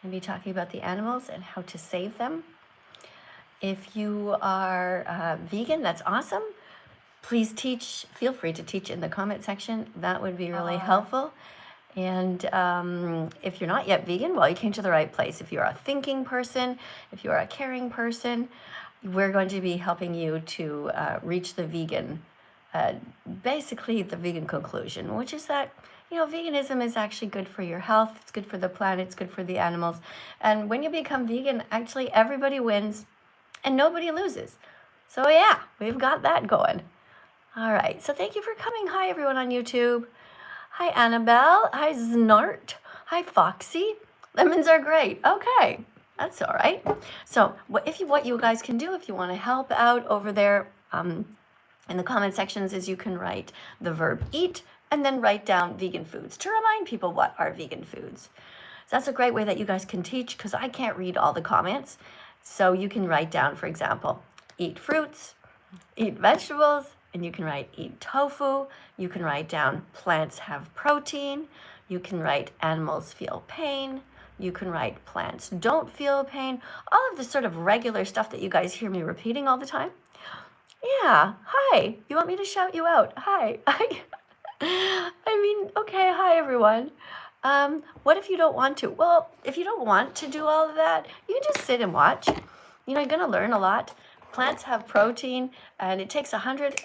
I'm going to be talking about the animals and how to save them. If you are vegan, that's awesome. Please teach, feel free to teach in the comment section. That would be really helpful. And if you're not yet vegan, well, you came to the right place. If you're a thinking person, if you're a caring person, we're going to be helping you to reach the vegan, basically the vegan conclusion, which is that, veganism is actually good for your health. It's good for the planet. It's good for the animals. And when you become vegan, actually everybody wins and nobody loses. So yeah, we've got that going. All right, so thank you for coming. Hi, everyone on YouTube. Hi, Annabelle. Hi, Znart. Hi, Foxy. Lemons are great. Okay, that's all right. So what you guys can do if you want to help out over there in the comment sections is you can write the verb eat and then write down vegan foods to remind people what are vegan foods. So that's a great way that you guys can teach because I can't read all the comments. So you can write down, for example, eat fruits, eat vegetables, and you can write eat tofu. You can write down plants have protein. You can write animals feel pain. You can write plants don't feel pain. All of the sort of regular stuff that you guys hear me repeating all the time. Yeah, hi. You want me to shout you out? Hi. Okay, hi everyone. What if you don't want to? Well, if you don't want to do all of that, you can just sit and watch. You're going to learn a lot. Plants have protein, and it takes 100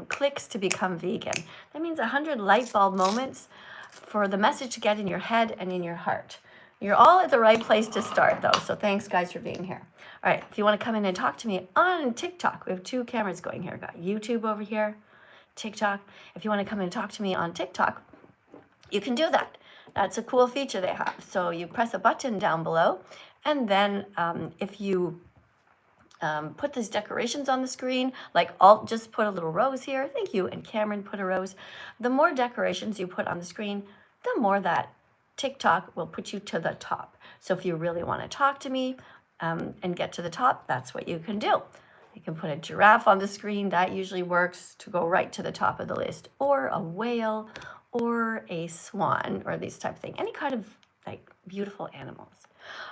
clicks to become vegan. That means 100 light bulb moments for the message to get in your head and in your heart. You're all at the right place to start, though, so thanks, guys, for being here. All right, if you want to come in and talk to me on TikTok, we have 2 cameras going here. We've got YouTube over here, TikTok. If you want to come in and talk to me on TikTok, you can do that. That's a cool feature they have. So you press a button down below, and then if you put these decorations on the screen, like I'll just put a little rose here. Thank you. And Cameron put a rose. The more decorations you put on the screen, the more that TikTok will put you to the top. So if you really want to talk to me and get to the top, that's what you can do. You can put a giraffe on the screen. That usually works to go right to the top of the list, or a whale, or a swan, or these type of thing. Any kind of like beautiful animals.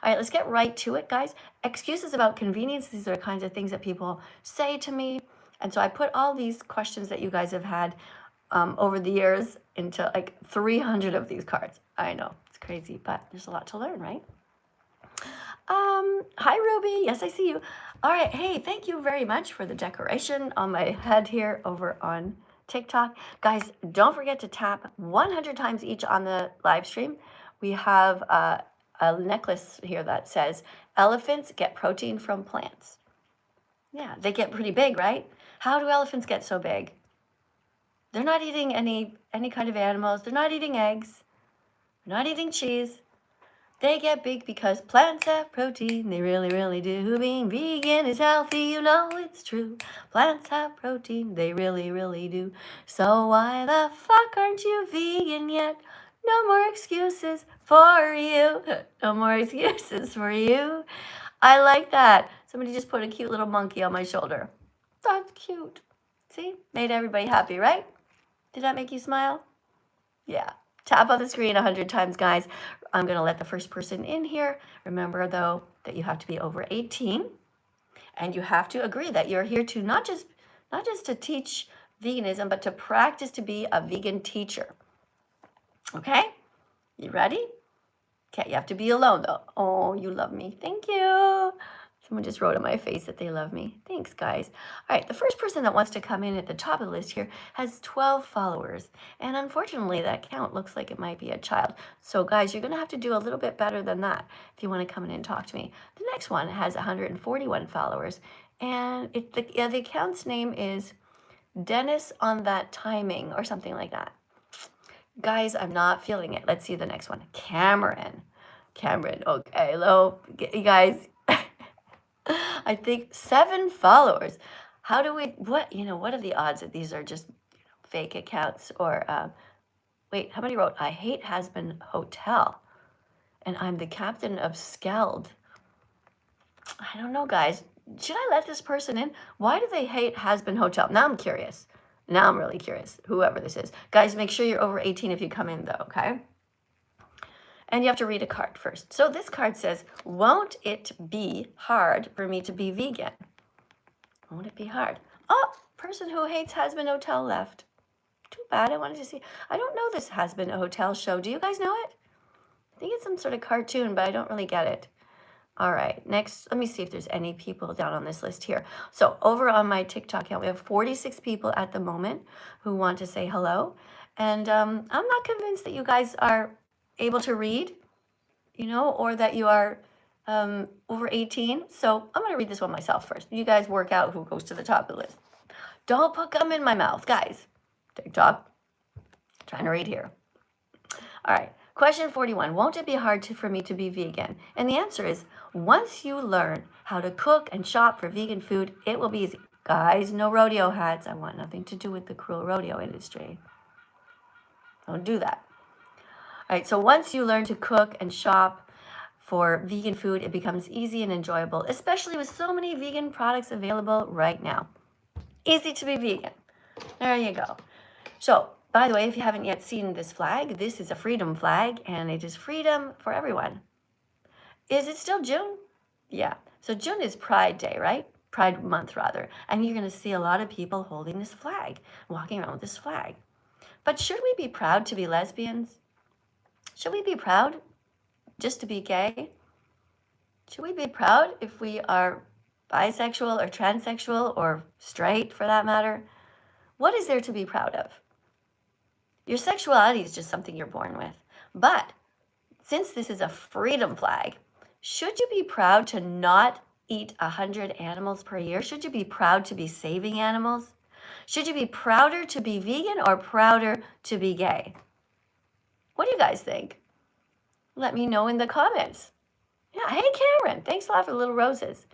All right, let's get right to it, guys. Excuses about convenience. These are the kinds of things that people say to me. And so I put all these questions that you guys have had over the years into like 300 of these cards. I know, it's crazy, but there's a lot to learn, right? Hi, Ruby. Yes, I see you. All right. Hey, thank you very much for the decoration on my head here over on TikTok. Guys, don't forget to tap 100 times each on the live stream. We have a necklace here that says, elephants get protein from plants. Yeah, they get pretty big, right? How do elephants get so big? They're not eating any kind of animals. They're not eating eggs. They're not eating cheese. They get big because plants have protein. They really, really do. Being vegan is healthy, you know it's true. Plants have protein. They really, really do. So why the fuck aren't you vegan yet? No more excuses for you. No more excuses for you. I like that. Somebody just put a cute little monkey on my shoulder. That's cute. See? Made everybody happy, right? Did that make you smile? Yeah. Tap on the screen 100 times, guys. I'm going to let the first person in here. Remember, though, that you have to be over 18. And you have to agree that you're here to not just to teach veganism, but to practice to be a vegan teacher. Okay? You ready? Okay, you have to be alone, though. Oh, you love me. Thank you. Someone just wrote on my face that they love me. Thanks, guys. All right, the first person that wants to come in at the top of the list here has 12 followers. And unfortunately, that count looks like it might be a child. So, guys, you're going to have to do a little bit better than that if you want to come in and talk to me. The next one has 141 followers. And the account's name is Dennis on that timing or something like that. Guys, I'm not feeling it. Let's see the next one. Cameron, okay, hello, you guys. I think 7 followers. How do we, what are the odds that these are just fake accounts? Or, wait, how many wrote, I hate Has-Been Hotel, and I'm the captain of Skeld. I don't know, guys. Should I let this person in? Why do they hate Has-Been Hotel? Now I'm curious. Now I'm really curious, whoever this is. Guys, make sure you're over 18 if you come in, though, okay? And you have to read a card first. So this card says, won't it be hard for me to be vegan? Won't it be hard? Oh, person who hates Has Been Hotel left. Too bad. I wanted to see. I don't know this Has Been a Hotel show. Do you guys know it? I think it's some sort of cartoon, but I don't really get it. All right, next, let me see if there's any people down on this list here. So over on my TikTok account, we have 46 people at the moment who want to say hello. And I'm not convinced that you guys are able to read, or that you are over 18. So I'm going to read this one myself first. You guys work out who goes to the top of the list. Don't put gum in my mouth, guys. TikTok, trying to read here. All right. Question 41, won't it be hard for me to be vegan? And the answer is, once you learn how to cook and shop for vegan food, it will be easy. Guys, no rodeo hats. I want nothing to do with the cruel rodeo industry. Don't do that. All right, so once you learn to cook and shop for vegan food, it becomes easy and enjoyable, especially with so many vegan products available right now. Easy to be vegan. There you go. So, by the way, if you haven't yet seen this flag, this is a freedom flag, and it is freedom for everyone. Is it still June? Yeah. So June is Pride Day, right? Pride Month, rather. And you're going to see a lot of people holding this flag, walking around with this flag. But should we be proud to be lesbians? Should we be proud just to be gay? Should we be proud if we are bisexual or transsexual or straight, for that matter? What is there to be proud of? Your sexuality is just something you're born with. But since this is a freedom flag, should you be proud to not eat 100 animals per year? Should you be proud to be saving animals? Should you be prouder to be vegan or prouder to be gay? What do you guys think? Let me know in the comments. Yeah, hey Cameron, thanks a lot for the little roses.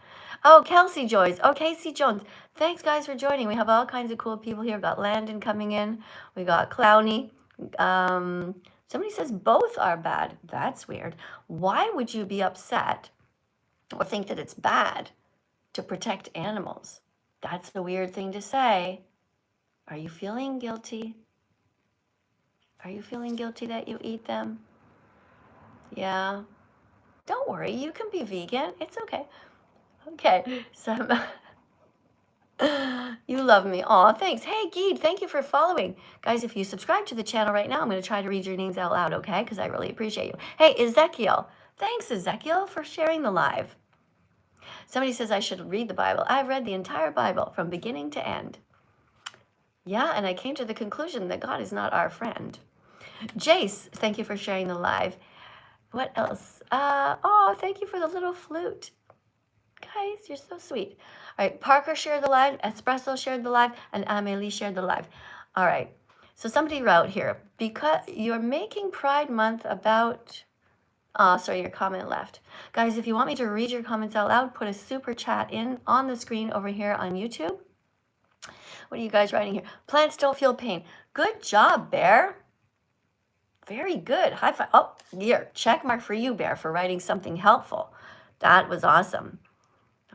Oh, Kelsey Joyce. Oh, Casey Jones. Thanks, guys, for joining. We have all kinds of cool people here. We've got Landon coming in. We got Clowny. Somebody says both are bad. That's weird. Why would you be upset or think that it's bad to protect animals? That's a weird thing to say. Are you feeling guilty? Are you feeling guilty that you eat them? Yeah. Don't worry. You can be vegan. It's okay. Okay, so you love me. Aw, thanks. Hey, Geed, thank you for following. Guys, if you subscribe to the channel right now, I'm going to try to read your names out loud, okay? Because I really appreciate you. Hey, Ezekiel. Thanks, Ezekiel, for sharing the live. Somebody says I should read the Bible. I've read the entire Bible from beginning to end. Yeah, and I came to the conclusion that God is not our friend. Jace, thank you for sharing the live. What else? Oh, thank you for the little flute. Guys, you're so sweet. All right, Parker shared the live, Espresso shared the live, and Amelie shared the live. All right, so somebody wrote here, because you're making Pride Month about, oh, sorry, your comment left. Guys, if you want me to read your comments out loud, put a super chat in on the screen over here on YouTube. What are you guys writing here? Plants don't feel pain. Good job, Bear. Very good. High five. Oh, here, check mark for you, Bear, for writing something helpful. That was awesome.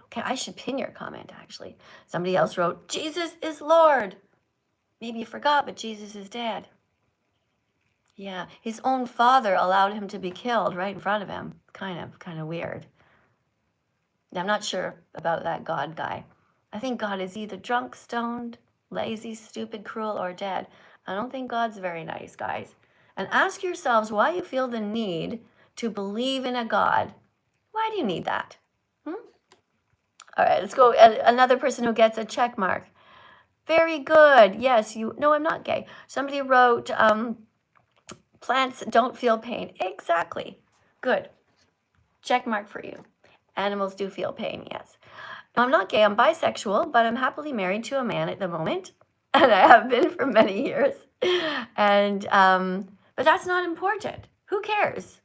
Okay, I should pin your comment, actually. Somebody else wrote, Jesus is Lord. Maybe you forgot, but Jesus is dead. Yeah, his own father allowed him to be killed right in front of him. Kind of weird. I'm not sure about that God guy. I think God is either drunk, stoned, lazy, stupid, cruel, or dead. I don't think God's very nice, guys. And ask yourselves why you feel the need to believe in a God. Why do you need that? All right, let's go. Another person who gets a check mark. Very good. Yes, you. No, I'm not gay. Somebody wrote, plants don't feel pain. Exactly. Good. Check mark for you. Animals do feel pain, yes. No, I'm not gay. I'm bisexual, but I'm happily married to a man at the moment. And I have been for many years. And, but that's not important. Who cares?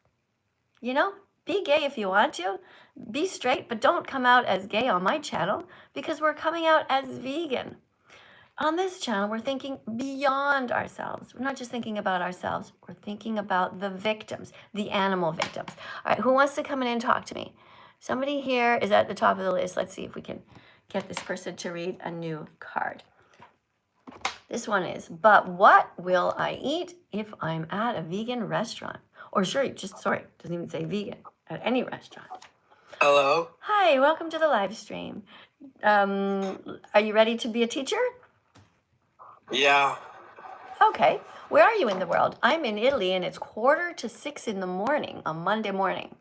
You know, be gay if you want to. Be straight, but don't come out as gay on my channel because we're coming out as vegan. On this channel, we're thinking beyond ourselves. We're not just thinking about ourselves. We're thinking about the victims, the animal victims. All right, who wants to come in and talk to me? Somebody here is at the top of the list. Let's see if we can get this person to read a new card. This one is, but what will I eat if I'm at a vegan restaurant? Or sure, sorry, doesn't even say vegan at any restaurant. Hello? Hi, welcome to the live stream. Are you ready to be a teacher? Yeah. Okay. Where are you in the world? I'm in Italy and it's 5:45 in the morning on Monday morning.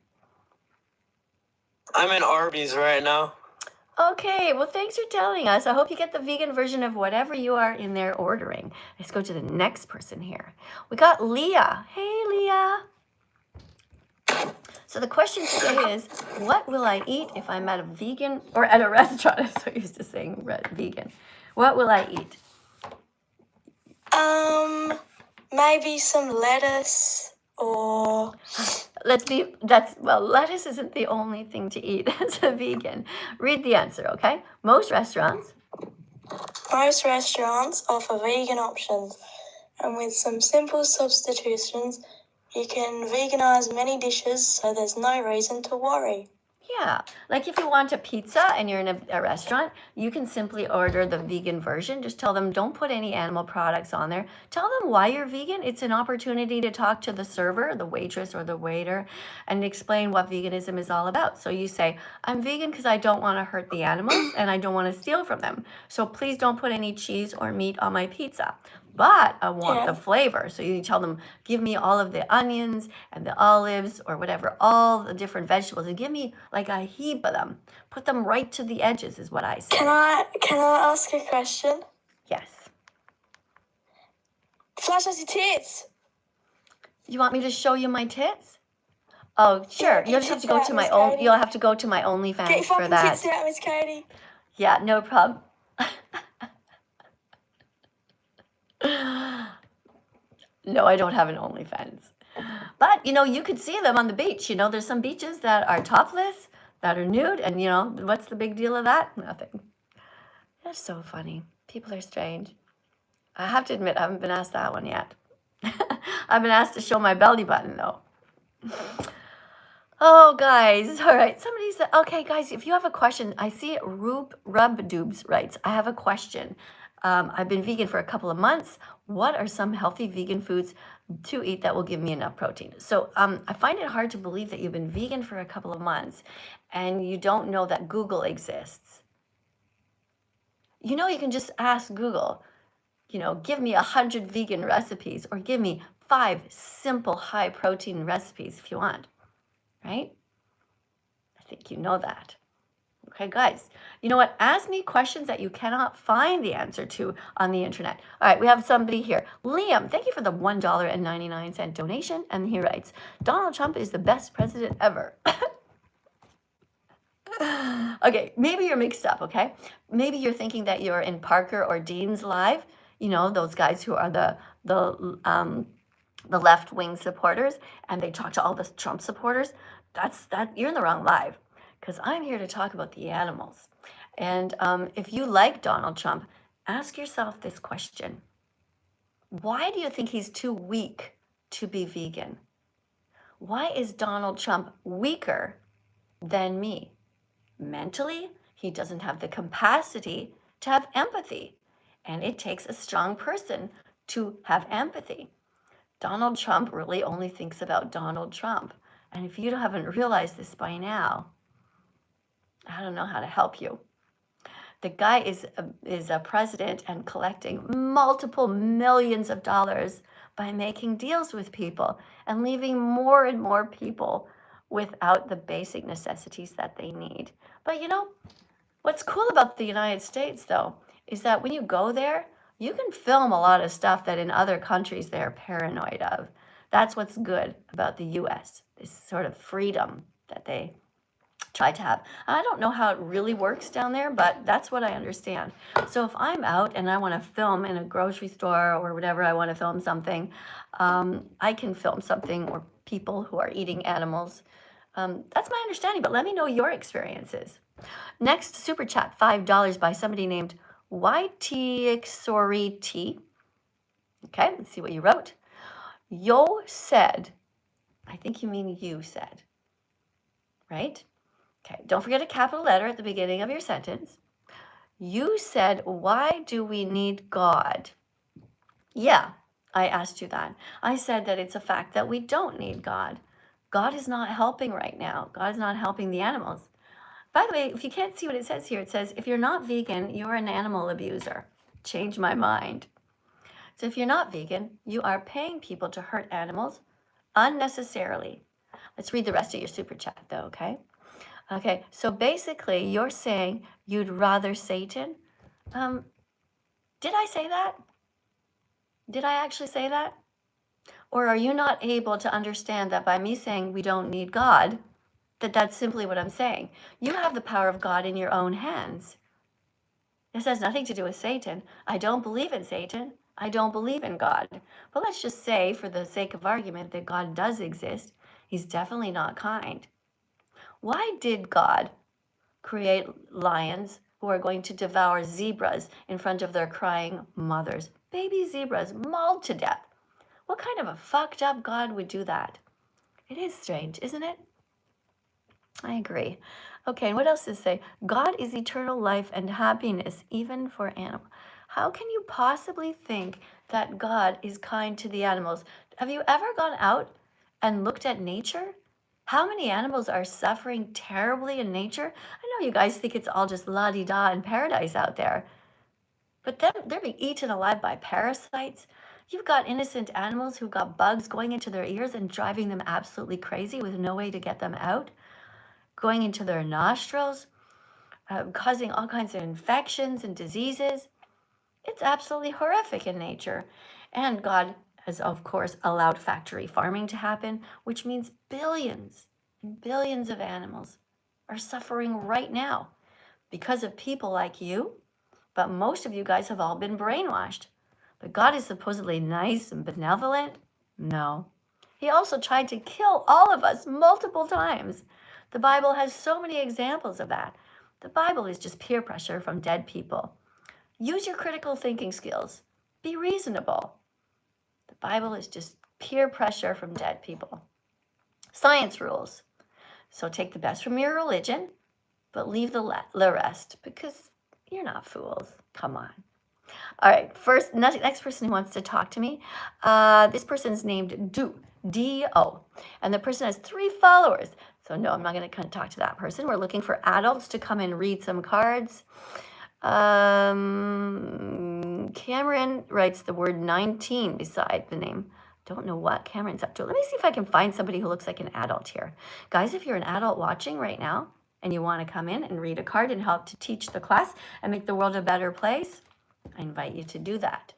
I'm in Arby's right now. Okay, well, thanks for telling us. I hope you get the vegan version of whatever you are in there ordering. Let's go to the next person here. We got Leah. Hey, Leah. So the question today is, what will I eat if I'm at a vegan or at a restaurant? I'm so used to saying vegan. What will I eat? Maybe some lettuce or... lettuce isn't the only thing to eat as a vegan. Read the answer, okay? Most restaurants offer vegan options, and with some simple substitutions, you can veganize many dishes, so there's no reason to worry. Yeah, like if you want a pizza and you're in a restaurant, you can simply order the vegan version. Just tell them don't put any animal products on there. Tell them why you're vegan. It's an opportunity to talk to the server, the waitress or the waiter, and explain what veganism is all about. So you say, I'm vegan because I don't want to hurt the animals and I don't want to steal from them. So please don't put any cheese or meat on my pizza. But I want the flavor. So you tell them, give me all of the onions and the olives or whatever, all the different vegetables, and give me like a heap of them. Put them right to the edges is what I say. Can I ask a question? Yes. Flash us your tits. You want me to show you my tits? Oh, sure. Yeah, You'll just have to go to my own. You'll have to go to my Get OnlyFans your for fucking that. tits out, Miss Katie. Yeah, no problem. No, I don't have an OnlyFans. But, you could see them on the beach. There's some beaches that are topless, that are nude, and, what's the big deal of that? Nothing. That's so funny. People are strange. I have to admit, I haven't been asked that one yet. I've been asked to show my belly button, though. Oh, guys. All right. Somebody said, okay, guys, if you have a question, I see Rubdoobs writes, I have a question. I've been vegan for a couple of months. What are some healthy vegan foods to eat that will give me enough protein? So I find it hard to believe that you've been vegan for a couple of months and you don't know that Google exists. You can just ask Google, give me 100 vegan recipes or give me 5 simple high protein recipes if you want, right? I think you know that. Okay, guys, you know what? Ask me questions that you cannot find the answer to on the internet. All right, we have somebody here. Liam, thank you for the $1.99 donation. And he writes, Donald Trump is the best president ever. Okay, maybe you're mixed up, okay? Maybe you're thinking that you're in Parker or Dean's live, those guys who are the left-wing supporters, and they talk to all the Trump supporters. You're in the wrong live. Because I'm here to talk about the animals. And if you like Donald Trump, ask yourself this question. Why do you think he's too weak to be vegan? Why is Donald Trump weaker than me? Mentally, he doesn't have the capacity to have empathy. And it takes a strong person to have empathy. Donald Trump really only thinks about Donald Trump. And if you haven't realized this by now, I don't know how to help you. The guy is a president and collecting multiple millions of dollars by making deals with people and leaving more and more people without the basic necessities that they need. But what's cool about the United States, though, is that when you go there, you can film a lot of stuff that in other countries they're paranoid of. That's what's good about the US, this sort of freedom that they try to have. I don't know how it really works down there, but that's what I understand. So if I'm out and I want to film in a grocery store or whatever, I want to film something, I can film something or people who are eating animals. That's my understanding, but let me know your experiences. Next super chat, $5 by somebody named YTXORIT. Okay, let's see what you wrote. Yo said, I think you mean you said, right? Okay, don't forget a capital letter at the beginning of your sentence. You said, why do we need God? Yeah, I asked you that. I said that it's a fact that we don't need God. God is not helping right now. God is not helping the animals. By the way, if you can't see what it says here, it says, if you're not vegan, you're an animal abuser. Change my mind. So if you're not vegan, you are paying people to hurt animals unnecessarily. Let's read the rest of your super chat though, okay? Okay, so basically you're saying you'd rather Satan. Did I say that? Did I actually say that? Or are you not able to understand that by me saying we don't need God, that's simply what I'm saying? You have the power of God in your own hands. This has nothing to do with Satan. I don't believe in Satan. I don't believe in God. But let's just say, for the sake of argument, that God does exist. He's definitely not kind. Why did God create lions who are going to devour zebras in front of their crying mothers? Baby zebras mauled to death. What kind of a fucked up God would do that? It is strange, isn't it? I agree. Okay, and what else does it say? God is eternal life and happiness, even for animals. How can you possibly think that God is kind to the animals? Have you ever gone out and looked at nature? How many animals are suffering terribly in nature? I know you guys think it's all just la-di-da in paradise out there, but they're being eaten alive by parasites. You've got innocent animals who've got bugs going into their ears and driving them absolutely crazy with no way to get them out, going into their nostrils, causing all kinds of infections and diseases. It's absolutely horrific in nature. And God has, of course, allowed factory farming to happen, which means billions and billions of animals are suffering right now because of people like you. But most of you guys have all been brainwashed. But God is supposedly nice and benevolent? No. He also tried to kill all of us multiple times. The Bible has so many examples of that. The Bible is just peer pressure from dead people. Use your critical thinking skills. Be reasonable. The Bible is just peer pressure from dead people. Science rules. So take the best from your religion, but leave the rest, because you're not fools. Come on. All right, next person who wants to talk to me. This person's named D-O, and the person has 3 followers. So no, I'm not going to talk to that person. We're looking for adults to come and read some cards. Cameron writes the word 19 beside the name. Don't know what Cameron's up to. Let me see if I can find somebody who looks like an adult here. Guys, if you're an adult watching right now and you want to come in and read a card and help to teach the class and make the world a better place, I invite you to do that.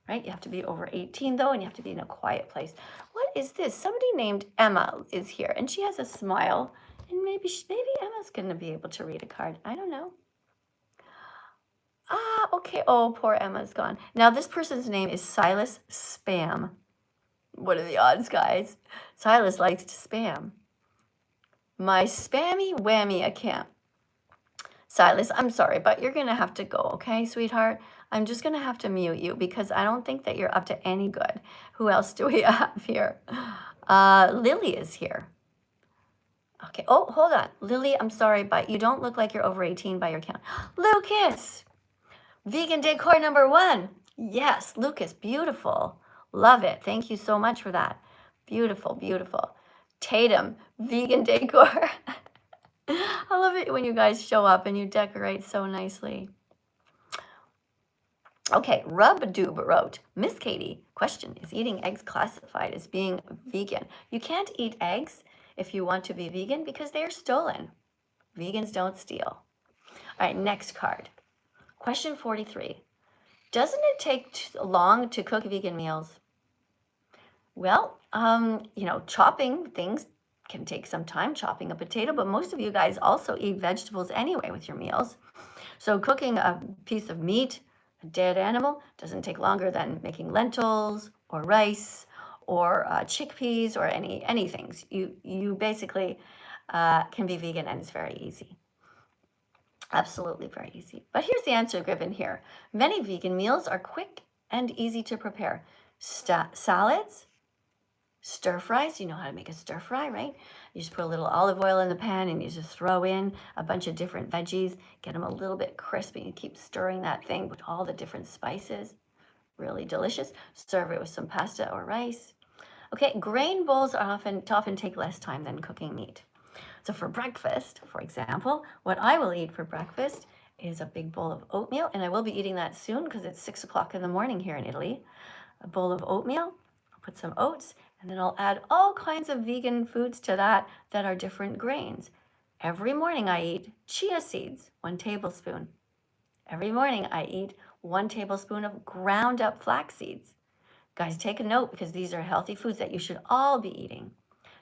Right? You have to be over 18 though, and you have to be in a quiet place. What is this? Somebody named Emma is here, and she has a smile, and maybe Emma's going to be able to read a card. I don't know. Okay. Oh, poor Emma's gone. Now this person's name is Silas Spam. What are the odds, guys? Silas likes to spam. My spammy whammy account. Silas, I'm sorry, but you're going to have to go, okay, sweetheart? I'm just going to have to mute you because I don't think that you're up to any good. Who else do we have here? Lily is here. Okay. Oh, hold on. Lily, I'm sorry, but you don't look like you're over 18 by your count. Lucas! Vegan decor number 1. Yes, Lucas, beautiful. Love it. Thank you so much for that. Beautiful, beautiful. Tatum, vegan decor. I love it when you guys show up and you decorate so nicely. Okay, Rubdoob wrote, Miss Katie, question, is eating eggs classified as being vegan? You can't eat eggs if you want to be vegan because they are stolen. Vegans don't steal. All right, next card. Question 43. Doesn't it take long to cook vegan meals? Well, chopping things can take some time, chopping a potato, but most of you guys also eat vegetables anyway with your meals. So cooking a piece of meat, a dead animal, doesn't take longer than making lentils or rice or chickpeas or anything. You basically can be vegan, and it's very easy. Absolutely very easy. But here's the answer given here. Many vegan meals are quick and easy to prepare. Salads, stir fries, you know how to make a stir fry, right? You just put a little olive oil in the pan and you just throw in a bunch of different veggies, get them a little bit crispy. You keep stirring that thing with all the different spices. Really delicious. Serve it with some pasta or rice. Okay, grain bowls are often take less time than cooking meat. So for breakfast, for example, what I will eat for breakfast is a big bowl of oatmeal, and I will be eating that soon because it's 6 o'clock in the morning here in Italy. A bowl of oatmeal, I'll put some oats, and then I'll add all kinds of vegan foods to that are different grains. Every morning I eat chia seeds, 1 tablespoon. Every morning I eat 1 tablespoon of ground up flax seeds. Guys, take a note because these are healthy foods that you should all be eating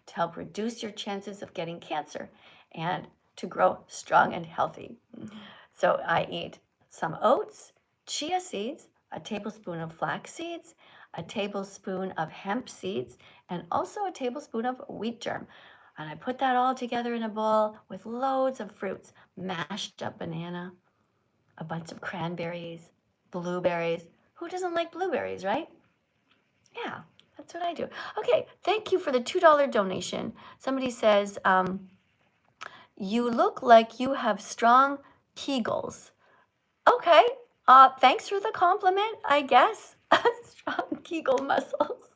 to help reduce your chances of getting cancer and to grow strong and healthy. So I eat some oats, chia seeds, a tablespoon of flax seeds, a tablespoon of hemp seeds, and also a tablespoon of wheat germ. And I put that all together in a bowl with loads of fruits, mashed up banana, a bunch of cranberries, blueberries. Who doesn't like blueberries, right? Yeah, that's what I do. Okay, thank you for the $2 donation. Somebody says, you look like you have strong Kegels. Okay, thanks for the compliment, I guess. Strong Kegel muscles.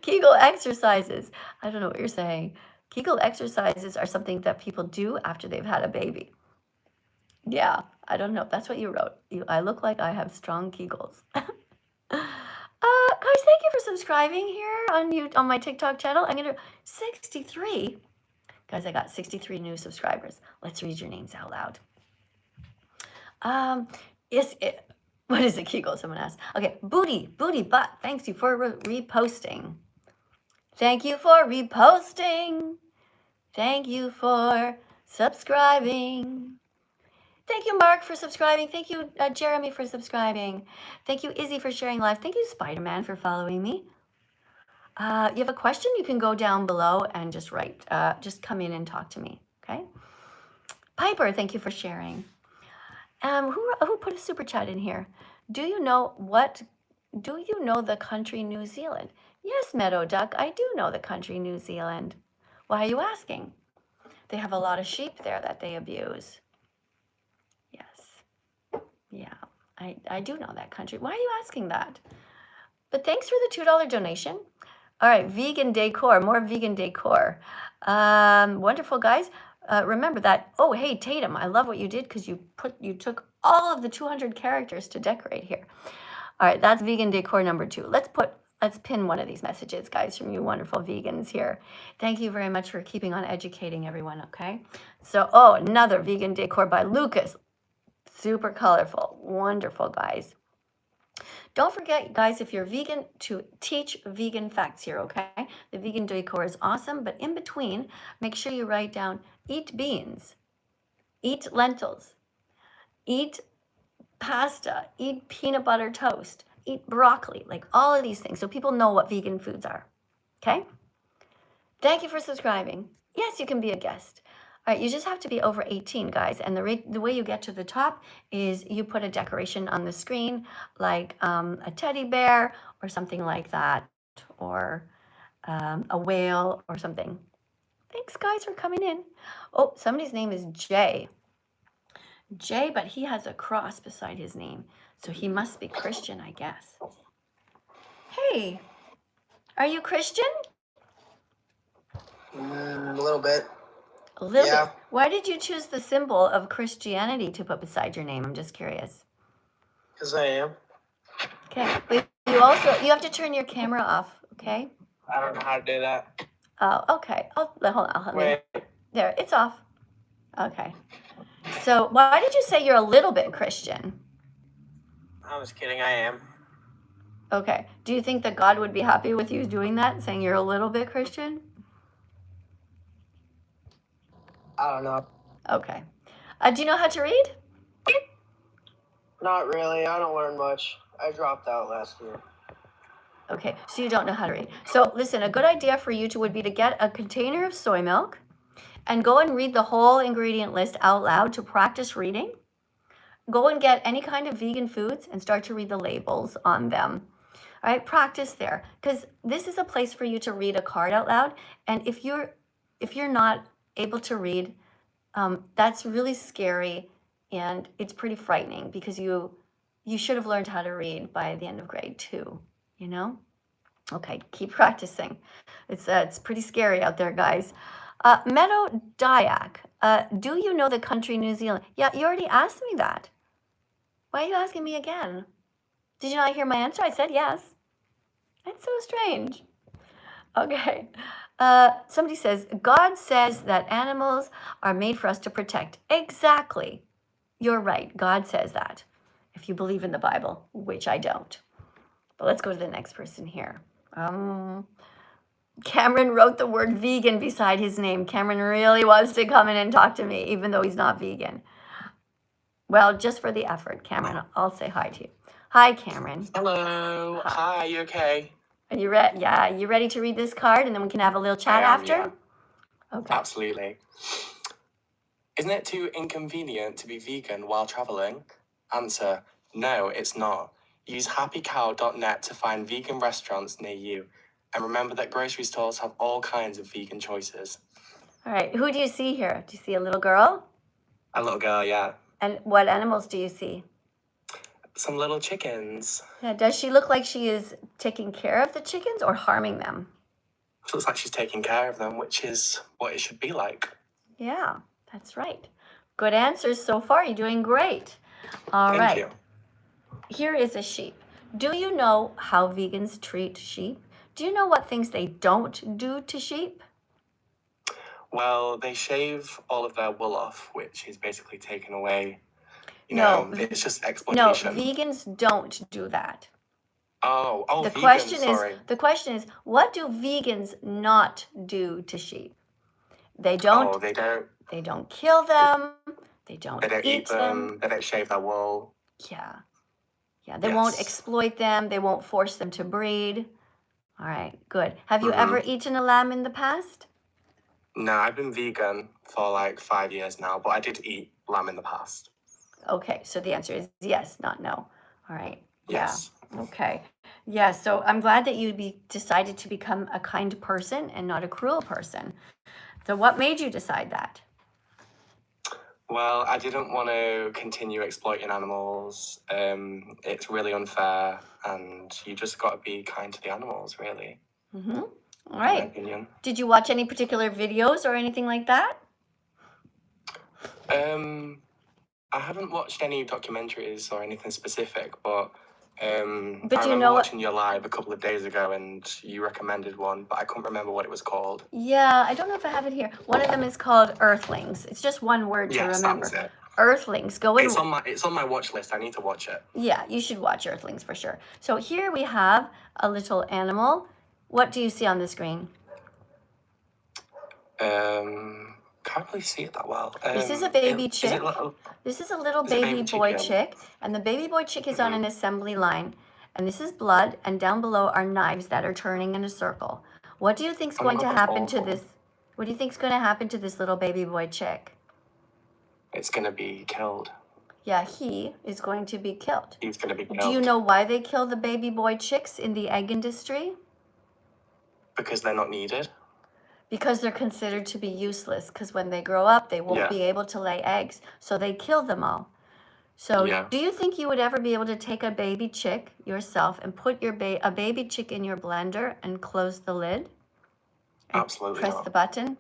Kegel exercises. I don't know what you're saying. Kegel exercises are something that people do after they've had a baby. Yeah, I don't know. That's what you wrote. I look like I have strong Kegels. Guys, thank you for subscribing here on my TikTok channel. I'm gonna 63. Guys, I got 63 new subscribers. Let's read your names out loud. What is a Kegel? Someone asked. Okay, booty butt. Thanks you for reposting. Thank you for reposting. Thank you for subscribing. Thank you, Mark, for subscribing. Thank you, Jeremy, for subscribing. Thank you, Izzy, for sharing live. Thank you, Spider-Man, for following me. You have a question, you can go down below and just write. Just come in and talk to me, okay? Piper, thank you for sharing. Who put a super chat in here? Do you know the country New Zealand? Yes, Meadow Duck, I do know the country New Zealand. Why are you asking? They have a lot of sheep there that they abuse. Yes. Yeah, I do know that country. Why are you asking that? But thanks for the $2 donation. All right, vegan decor, more vegan decor. Wonderful, guys. Remember that. Oh, hey, Tatum, I love what you did because you took all of the 200 characters to decorate here. All right, that's vegan decor number 2. Let's pin one of these messages, guys, from you wonderful vegans here. Thank you very much for keeping on educating everyone, okay? So, another vegan decor by Lucas. Super colorful. Wonderful, guys. Don't forget, guys, if you're vegan, to teach vegan facts here, okay? The vegan decor is awesome, but in between, make sure you write down, eat beans, eat lentils, eat pasta, eat peanut butter toast, eat broccoli, like all of these things, so people know what vegan foods are, okay? Thank you for subscribing. Yes, you can be a guest. All right, you just have to be over 18, guys. And the way you get to the top is you put a decoration on the screen, like a teddy bear or something like that, or a whale or something. Thanks, guys, for coming in. Oh, somebody's name is Jay. Jay, but he has a cross beside his name, so he must be Christian, I guess. Hey, are you Christian? A little bit. A little Yeah. bit. Why did you choose the symbol of Christianity to put beside your name? I'm just curious. Because I am. Okay. But you have to turn your camera off, okay? I don't know how to do that. Oh, okay. Hold on. Wait. There, it's off. Okay. So why did you say you're a little bit Christian? I was kidding. I am. Okay. Do you think that God would be happy with you doing that, saying you're a little bit Christian? I don't know. Okay. Do you know how to read? Not really. I don't learn much. I dropped out last year. Okay, so you don't know how to read. So listen, a good idea for you would be to get a container of soy milk and go and read the whole ingredient list out loud to practice reading. Go and get any kind of vegan foods and start to read the labels on them. All right, practice there, because this is a place for you to read a card out loud. And if you're not able to read, that's really scary and it's pretty frightening because you you should have learned how to read by the end of grade 2, you know? Okay, keep practicing. It's pretty scary out there, guys. Meadow Dyak, do you know the country New Zealand? Yeah, you already asked me that. Why are you asking me again? Did you not hear my answer? I said yes. That's so strange. Okay. Somebody says, God says that animals are made for us to protect. Exactly. You're right. God says that. If you believe in the Bible, which I don't. But let's go to the next person here. Cameron wrote the word vegan beside his name. Cameron really wants to come in and talk to me, even though he's not vegan. Well, just for the effort, Cameron, I'll say hi to you. Hi, Cameron. Hello. Hi, you okay? Are you ready? Yeah, you ready to read this card and then we can have a little chat after? Yeah. Okay. Absolutely. Isn't it too inconvenient to be vegan while traveling? Answer, no, it's not. Use happycow.net to find vegan restaurants near you. And remember that grocery stores have all kinds of vegan choices. All right, who do you see here? Do you see a little girl? A little girl, yeah. And what animals do you see? Some little chickens. Yeah, does she look like she is taking care of the chickens or harming them? It looks like she's taking care of them, which is what it should be like. Yeah, that's right. Good answers so far. You're doing great. All right. Thank you. Here is a sheep. Do you know how vegans treat sheep? Do you know what things they don't do to sheep? Well, they shave all of their wool off, which is basically taken away. No, It's just No, exploitation. vegans don't do that. Oh, The vegans, question sorry. is, what do vegans not do to sheep? They don't. Oh, they don't. They don't kill them. They don't They don't eat them. They don't shave their wool. Yeah. Yeah, they won't Yes. exploit them. They won't force them to breed. All right, good. Have you Mhm. ever eaten a lamb in the past? No, I've been vegan for like 5 years now, but I did eat lamb in the past. Okay, so the answer is yes, not no. All right. Yes. Yeah. Okay. Yeah, so I'm glad that you decided to become a kind person and not a cruel person. So what made you decide that? Well, I didn't want to continue exploiting animals. It's really unfair, and you just got to be kind to the animals, really. Mm-hmm. All In my right. opinion. Did you watch any particular videos or anything like that? I haven't watched any documentaries or anything specific, but I you remember know what- watching your live a couple of days ago, and you recommended one, but I couldn't remember what it was called. Yeah, I don't know if I have it here. One of them is called Earthlings. It's just one word to Yes, remember. that's it. Earthlings. Go in. It's on my watch list. I need to watch it. Yeah, you should watch Earthlings for sure. So here we have a little animal. What do you see on the screen? Can't really see it that well. This is a baby Is chick. it little? This is a little It's a baby baby boy chicken. chick, and the baby boy chick is on an assembly line, and this is blood, and down below are knives that are turning in a circle. What do you think's Oh, going to that's happen to awful. this? What do you think's going to happen to this little baby boy chick? It's gonna be killed. Yeah, he is going to be killed. He's gonna be killed. Do you know why they kill the baby boy chicks in the egg industry? Because they're not needed. Because they're considered to be useless, because when they grow up, they won't Yeah. be able to lay eggs, so they kill them all. So Yeah. do you think you would ever be able to take a baby chick yourself and put your a baby chick in your blender and close the lid? And Absolutely press not. the button?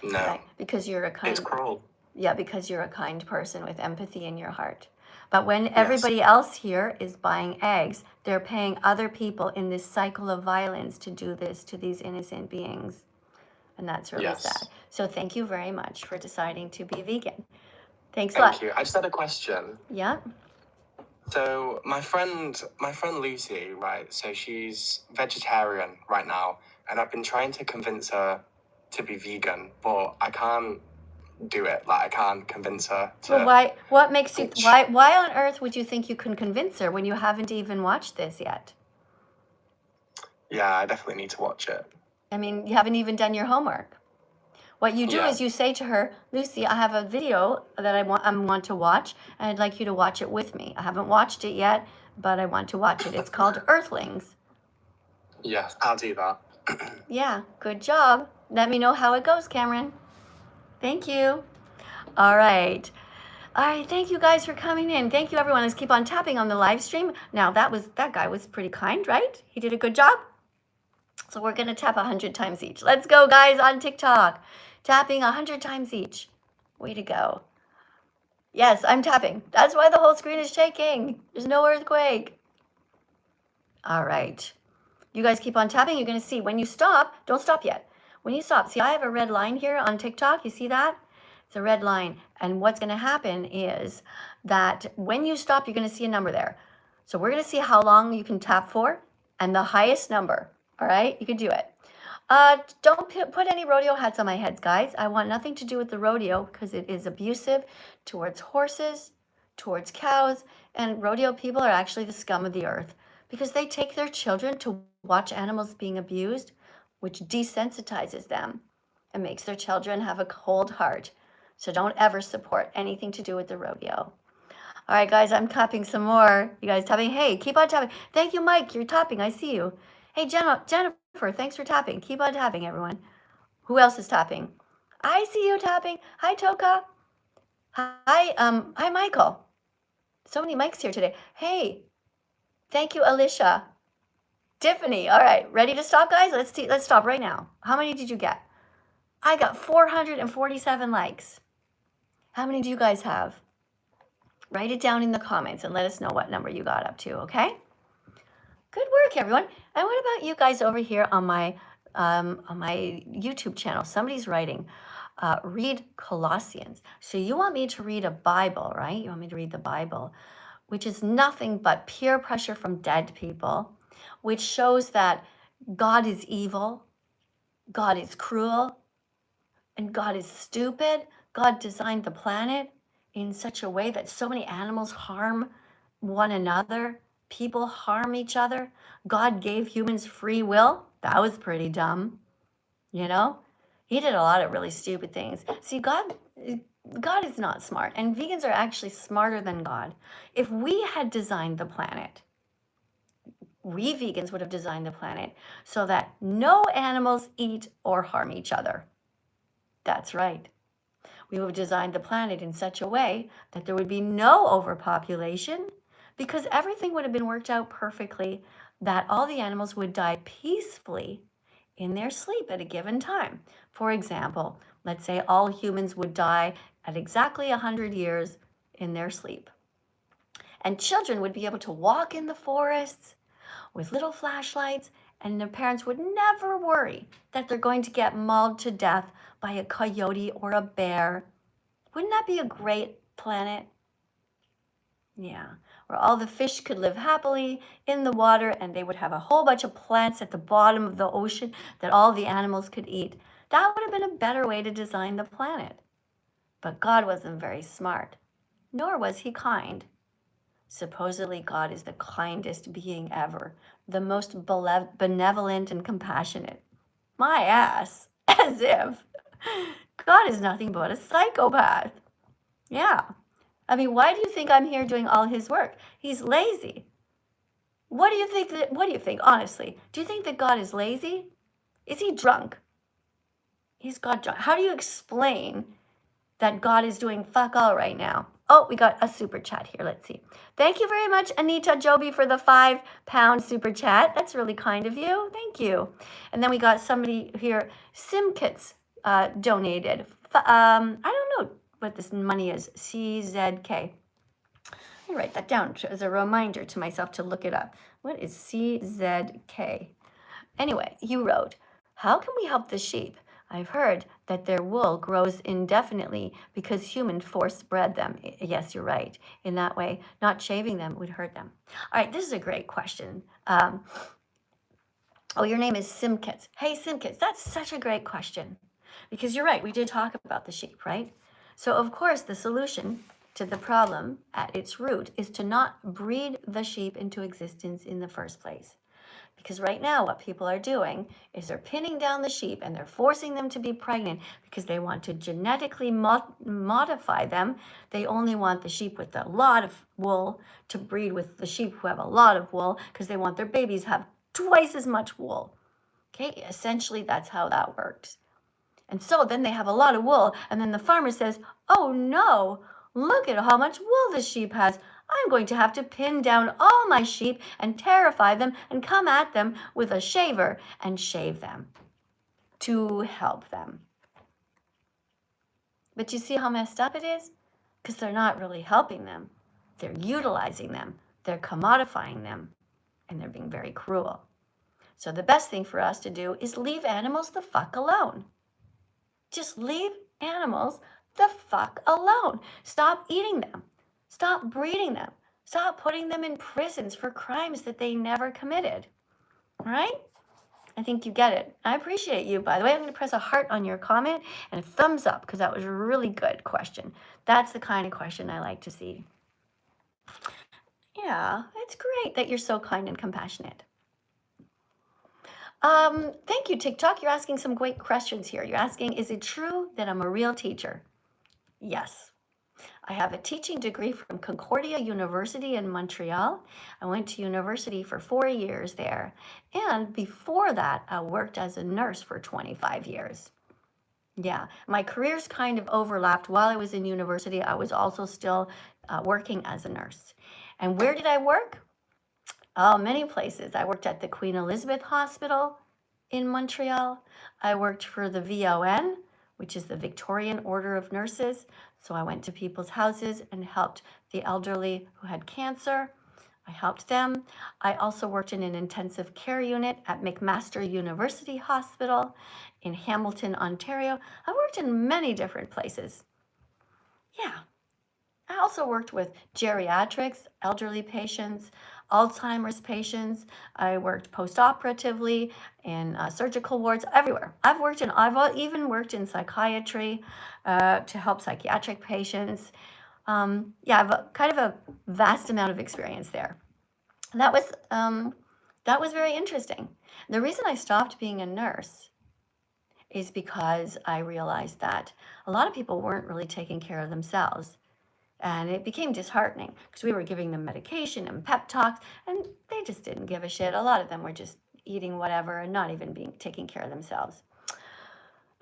No. Right, because you're a It's cruel. because you're a kind person with empathy in your heart. But when everybody else here is buying eggs, they're paying other people in this cycle of violence to do this to these innocent beings. And that's really Yes. sad. So thank you very much for deciding to be vegan. Thanks a lot. Thank you. I just had a question. Yeah. So my friend Lucy, right? So she's vegetarian right now, and I've been trying to convince her to be vegan, but I can't do it. Like I can't convince her to. Well, why? What makes you? Which- Why on earth would you think you can convince her when you haven't even watched this yet? Yeah, I definitely need to watch it. I mean, you haven't even done your homework. What you do Yeah. is you say to her, Lucy, I have a video that I want to watch, and I'd like you to watch it with me. I haven't watched it yet, but I want to watch it. It's called Earthlings. Yes, I'll do that. Yeah, good job. Let me know how it goes, Cameron. Thank you. All right. All right, thank you guys for coming in. Thank you, everyone. Let's keep on tapping on the live stream. Now, that guy was pretty kind, right? He did a good job. So we're going to tap 100 times each. Let's go, guys, on TikTok. Tapping 100 times each. Way to go. Yes, I'm tapping. That's why the whole screen is shaking. There's no earthquake. All right. You guys keep on tapping. You're going to see when you stop, don't stop yet. When you stop, see, I have a red line here on TikTok. You see that? It's a red line. And what's going to happen is that when you stop, you're going to see a number there. So we're going to see how long you can tap for and the highest number. All right? You can do it. Don't put any rodeo hats on my head, guys. I want nothing to do with the rodeo because it is abusive towards horses, towards cows, and rodeo people are actually the scum of the earth because they take their children to watch animals being abused, which desensitizes them and makes their children have a cold heart. So don't ever support anything to do with the rodeo. All right, guys, I'm tapping some more. You guys tapping? Hey, keep on tapping. Thank you, Mike. You're tapping. I see you. Hey, Jennifer, thanks for tapping. Keep on tapping, everyone. Who else is tapping? I see you tapping. Hi, Toka. Hi, Michael. So many mics here today. Hey, thank you, Alicia. Tiffany. All right, ready to stop, guys? Let's stop right now. How many did you get? I got 447 likes. How many do you guys have? Write it down in the comments and let us know what number you got up to, okay? Good work, everyone. And what about you guys over here on my YouTube channel? Somebody's writing, read Colossians. So you want me to read a Bible, right? You want me to read the Bible, which is nothing but peer pressure from dead people, which shows that God is evil, God is cruel, and God is stupid. God designed the planet in such a way that so many animals harm one another. People harm each other. God gave humans free will. That was pretty dumb. You know, he did a lot of really stupid things. See, God is not smart, and vegans are actually smarter than God. If we had designed the planet, we vegans would have designed the planet so that no animals eat or harm each other. That's right. We would have designed the planet in such a way that there would be no overpopulation because everything would have been worked out perfectly, that all the animals would die peacefully in their sleep at a given time. For example, let's say all humans would die at exactly 100 years in their sleep. And children would be able to walk in the forests with little flashlights, and their parents would never worry that they're going to get mauled to death by a coyote or a bear. Wouldn't that be a great planet? Yeah, where all the fish could live happily in the water and they would have a whole bunch of plants at the bottom of the ocean that all the animals could eat. That would have been a better way to design the planet. But God wasn't very smart, nor was he kind. Supposedly, God is the kindest being ever, the most benevolent and compassionate. My ass, as if. God is nothing but a psychopath. Yeah. I mean, why do you think I'm here doing all his work? He's lazy. What do you think, honestly? Do you think that God is lazy? Is he drunk? Is God drunk? How do you explain that God is doing fuck all right now? Oh, we got a super chat here. Let's see. Thank you very much, Anita Joby, for the £5 super chat. That's really kind of you. Thank you. And then we got somebody here, Simkits, donated. I don't know what this money is. CZK. I write that down as a reminder to myself to look it up. What is CZK? Anyway, you wrote, how can we help the sheep? I've heard that their wool grows indefinitely because humans force bred them. Yes, you're right. In that way, not shaving them would hurt them. All right, this is a great question. Oh, your name is Simkits. Hey, Simkits, that's such a great question. Because you're right, we did talk about the sheep, right? So, of course, the solution to the problem at its root is to not breed the sheep into existence in the first place. Because right now what people are doing is they're pinning down the sheep and they're forcing them to be pregnant because they want to genetically modify them. They only want the sheep with a lot of wool to breed with the sheep who have a lot of wool because they want their babies to have twice as much wool. Okay, essentially that's how that works. And so then they have a lot of wool and then the farmer says, oh no, Look at how much wool this sheep has. I'm going to have to pin down all my sheep and terrify them and come at them with a shaver and shave them to help them. But you see how messed up it is? Because they're not really helping them. They're utilizing them. They're commodifying them. And they're being very cruel. So the best thing for us to do is leave animals the fuck alone. Just leave animals the fuck alone. Stop eating them. Stop breeding them. Stop putting them in prisons for crimes that they never committed. All right? I think you get it. I appreciate you, by the way. I'm going to press a heart on your comment and a thumbs up because that was a really good question. That's the kind of question I like to see. Yeah, it's great that you're so kind and compassionate. Thank you, TikTok. You're asking some great questions here. You're asking, is it true that I'm a real teacher? Yes. I have a teaching degree from Concordia University in Montreal. I went to university for 4 years there. And before that, I worked as a nurse for 25 years. Yeah, my careers kind of overlapped. While I was in university, I was also still working as a nurse. And where did I work? Oh, many places. I worked at the Queen Elizabeth Hospital in Montreal. I worked for the VON, which is the Victorian Order of Nurses. So I went to people's houses and helped the elderly who had cancer. I helped them. I also worked in an intensive care unit at McMaster University Hospital in Hamilton, Ontario. I worked in many different places. Yeah. I also worked with geriatrics, elderly patients, Alzheimer's patients. I worked post-operatively in surgical wards, everywhere. I've even worked in psychiatry to help psychiatric patients. Yeah, I have kind of a vast amount of experience there. That was very interesting. The reason I stopped being a nurse is because I realized that a lot of people weren't really taking care of themselves. And it became disheartening because we were giving them medication and pep talks, and they just didn't give a shit. A lot of them were just eating whatever and not even taking care of themselves.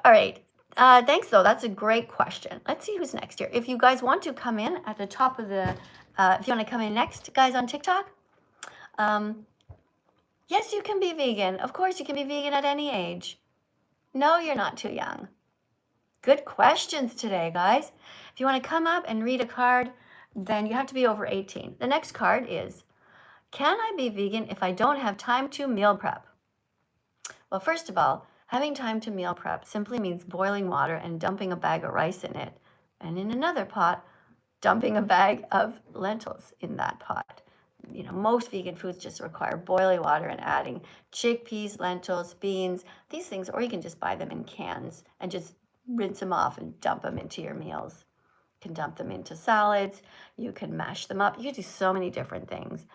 All right. Thanks, though. That's a great question. Let's see who's next here. If you guys want to come in at the top of the, if you want to come in next, guys, on TikTok. Yes, you can be vegan. Of course, you can be vegan at any age. No, you're not too young. Good questions today, guys. If you want to come up and read a card, then you have to be over 18. The next card is, can I be vegan if I don't have time to meal prep? Well, first of all, having time to meal prep simply means boiling water and dumping a bag of rice in it. And in another pot, dumping a bag of lentils in that pot. You know, most vegan foods just require boiling water and adding chickpeas, lentils, beans, these things, or you can just buy them in cans and just rinse them off and dump them into your meals. You can dump them into salads. You can mash them up. You can do so many different things,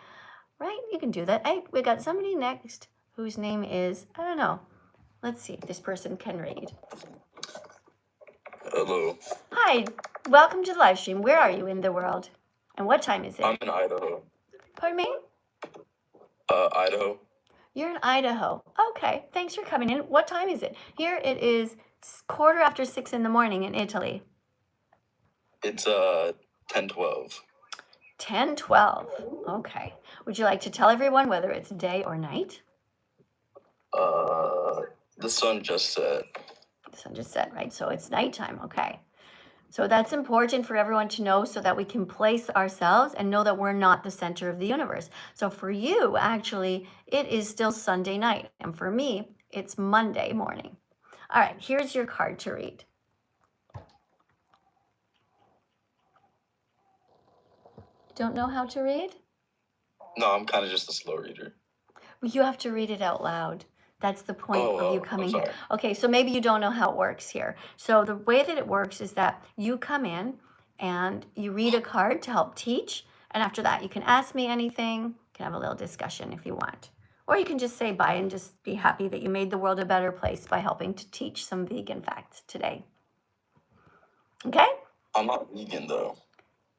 right? You can do that. Hey, we got somebody next whose name is, I don't know. Let's see if this person can read. Hello. Hi, welcome to the live stream. Where are you in the world? And what time is it? I'm in Idaho. Pardon me? Idaho. You're in Idaho. Okay, thanks for coming in. What time is it? Here it is 6:15 in the morning in Italy. It's 10:12. 10:12. Okay. Would you like to tell everyone whether it's day or night? The sun just set. The sun just set, right? So it's nighttime. Okay. So that's important for everyone to know so that we can place ourselves and know that we're not the center of the universe. So for you, actually, it is still Sunday night. And for me, it's Monday morning. All right, here's your card to read. Don't know how to read? No, I'm kind of just a slow reader. Well, you have to read it out loud. That's the point of you coming here. Okay, so maybe you don't know how it works here. So the way that it works is that you come in and you read a card to help teach. And after that, you can ask me anything. You can have a little discussion if you want. Or you can just say bye and just be happy that you made the world a better place by helping to teach some vegan facts today. Okay? I'm not vegan, though.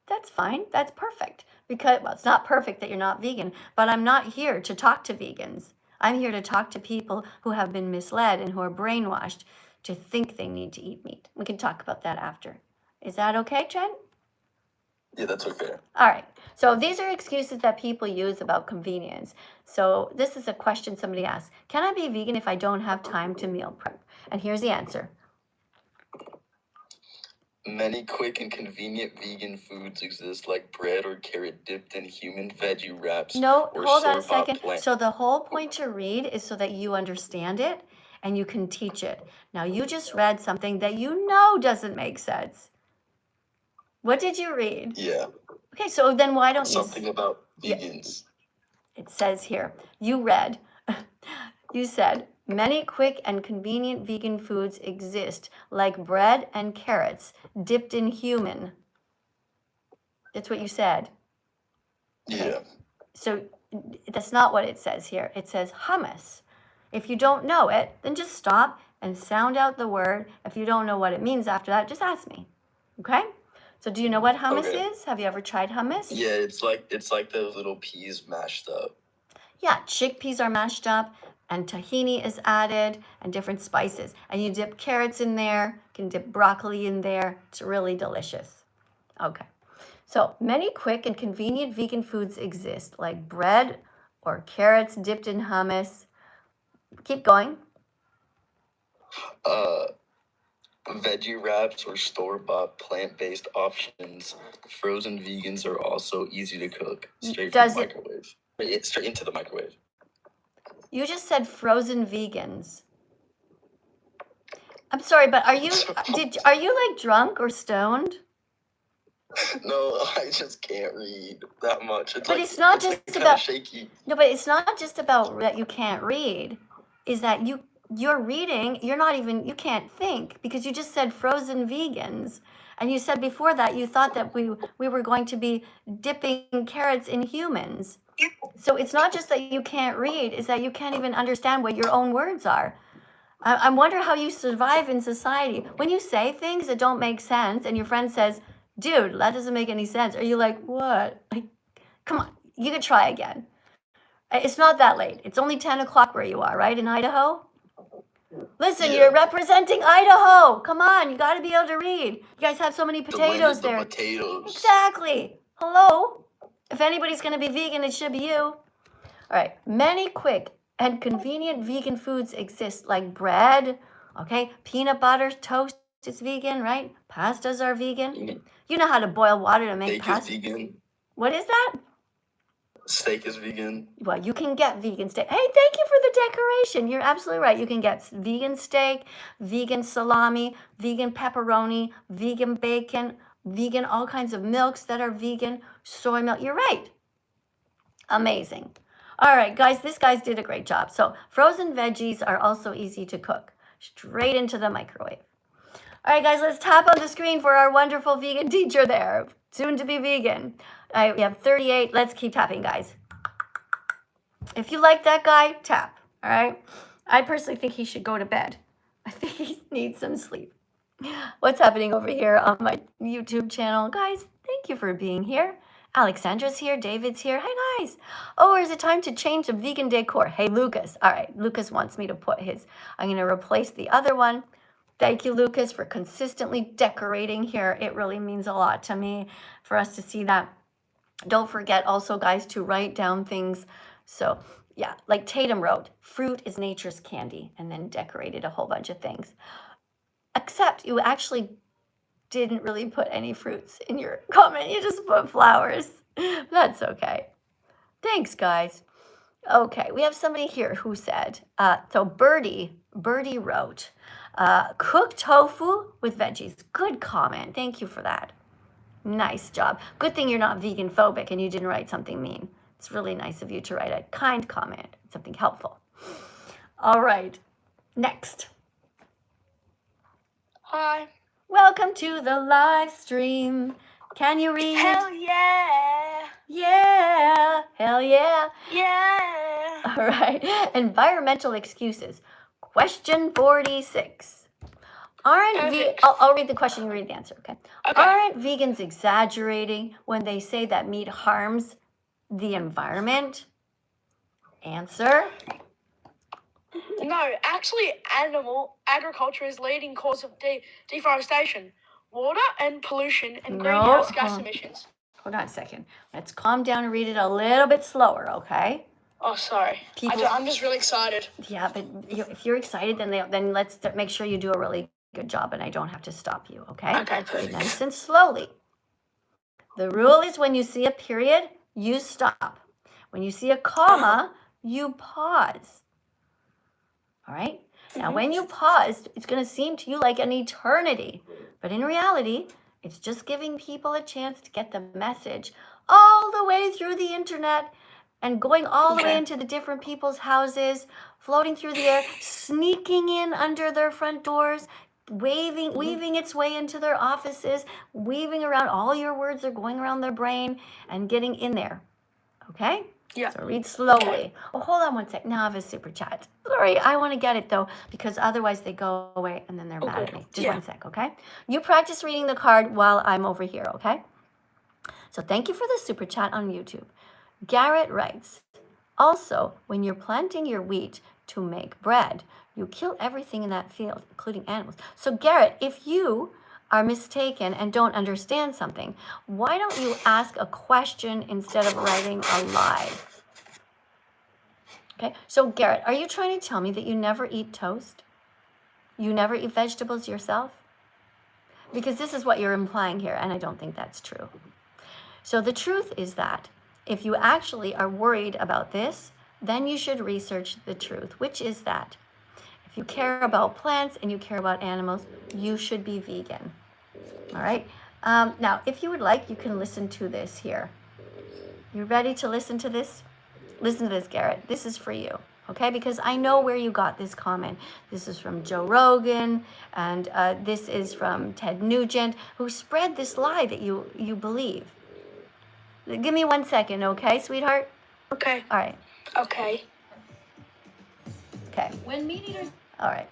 That's fine. That's perfect. Because, well, it's not perfect that you're not vegan, but I'm not here to talk to vegans. I'm here to talk to people who have been misled and who are brainwashed to think they need to eat meat. We can talk about that after. Is that okay, Jen? Yeah, that's okay. All right. So these are excuses that people use about convenience. So this is a question somebody asked. Can I be vegan if I don't have time to meal prep? And here's the answer. Many quick and convenient vegan foods exist, like bread or carrot dipped in human veggie wraps. No, or hold on a store-bought second. plant. So the whole point to read is so that you understand it and you can teach it. Now you just read something that you know doesn't make sense. What did you read? Yeah, Okay, so then why don't you? something about Yeah. vegans. It says here, you read, you said, many quick and convenient vegan foods exist, like bread and carrots dipped in human. That's what you said. Yeah. So that's not what it says here. It says hummus. If you don't know it, then just stop and sound out the word. If you don't know what it means after that, just ask me. Okay? So do you know what hummus Okay. is? Have you ever tried hummus? Yeah, it's like those little peas mashed up. Yeah, chickpeas are mashed up and tahini is added and different spices. And you dip carrots in there, you can dip broccoli in there. It's really delicious. Okay. So many quick and convenient vegan foods exist, like bread or carrots dipped in hummus. Keep going. Veggie wraps or store-bought plant-based options. Frozen vegans are also easy to cook straight from Does the it- microwave. It's straight into the microwave. You just said frozen vegans. I'm sorry, but are you like drunk or stoned? No, I just can't read that much. But it's not just kinda about- shaky. No, but it's not just about that you can't read. Is that you're reading, you can't think because you just said frozen vegans. And you said before that you thought that we were going to be dipping carrots in humans. So it's not just that you can't read, it's that you can't even understand what your own words are. I wonder how you survive in society. When you say things that don't make sense and your friend says, dude, that doesn't make any sense. Are you like, what? Like, come on, you could try again. It's not that late. It's only 10 o'clock where you are, right? In Idaho? Listen, Yeah. you're representing Idaho. Come on, you got to be able to read. You guys have so many The land potatoes is the there. potatoes. Exactly. Hello? If anybody's going to be vegan, it should be you. All right. Many quick and convenient vegan foods exist, like bread, okay? Peanut butter, toast is vegan, right? Pastas are vegan. You know how to boil water to make Steak is pasta. vegan. What is that? Steak is vegan. Well, you can get vegan steak. Hey, thank you for the decoration. You're absolutely right. You can get vegan steak, vegan salami, vegan pepperoni, vegan bacon, vegan all kinds of milks that are vegan, soy milk. You're right. Amazing. All right, guys, this guy's did a great job. So frozen veggies are also easy to cook. Straight into the microwave. All right, guys, let's tap on the screen for our wonderful vegan teacher there, soon to be vegan. All right, we have 38. Let's keep tapping, guys. If you like that guy, tap, all right? I personally think he should go to bed. I think he needs some sleep. What's happening over here on my YouTube channel? Guys, thank you for being here. Alexandra's here, David's here. Hi, guys. Oh, is it time to change the vegan decor? Hey, Lucas. All right, Lucas wants me to put his, I'm going to replace the other one. Thank you, Lucas, for consistently decorating here. It really means a lot to me for us to see that. Don't forget also, guys, to write down things. So, yeah, like Tatum wrote, fruit is nature's candy, and then decorated a whole bunch of things. Except you actually didn't really put any fruits in your comment. You just put flowers. That's okay. Thanks, guys. Okay, we have somebody here who said, so Birdie wrote, cooked tofu with veggies. Good comment. Thank you for that. Nice job. Good thing you're not vegan phobic and you didn't write something mean. It's really nice of you to write a kind comment, something helpful. All right, next. Hi. Welcome to the live stream. Can you read? Hell yeah. Yeah. Hell yeah. Yeah. All right. Environmental excuses. Question 46. Perfect. I'll read the question, you read the answer, okay? Okay. Aren't vegans exaggerating when they say that meat harms the environment? Answer. No, actually, animal agriculture is leading cause of deforestation, water and pollution, and No, greenhouse gas emissions. Hold on a second. Let's calm down and read it a little bit slower, okay? Oh, sorry. I'm just really excited. Yeah, but if you're excited, then let's make sure you do a really good job, and I don't have to stop you, okay? Okay, perfect. Nice and slowly. The rule is when you see a period, you stop. When you see a comma, you pause. All right? Now, when you pause, it's going to seem to you like an eternity, but in reality, it's just giving people a chance to get the message all the way through the internet and going all the way into the different people's houses, floating through the air, sneaking in under their front doors, weaving its way into their offices, weaving around. All your words are going around their brain and getting in there. Okay? Yeah. So read slowly. Oh, hold on one sec. Now I have a super chat. Sorry, I want to get it though, because otherwise they go away and then they're mad at me. Just 1 sec, okay? You practice reading the card while I'm over here, okay? So thank you for the super chat on YouTube. Garrett writes, also, when you're planting your wheat to make bread, you kill everything in that field, including animals. So Garrett, if you are mistaken and don't understand something, why don't you ask a question instead of writing a lie? Okay, so Garrett, are you trying to tell me that you never eat toast? You never eat vegetables yourself? Because this is what you're implying here, and I don't think that's true. So the truth is that if you actually are worried about this, then you should research the truth, which is that if you care about plants and you care about animals, you should be vegan. All right? Now, if you would like, you can listen to this here. You ready to listen to this? Listen to this, Garrett. This is for you, okay? Because I know where you got this comment. This is from Joe Rogan, and this is from Ted Nugent, who spread this lie that you believe. Give me 1 second, okay, sweetheart? Okay. All right. Okay. Okay. When meat eaters... All right.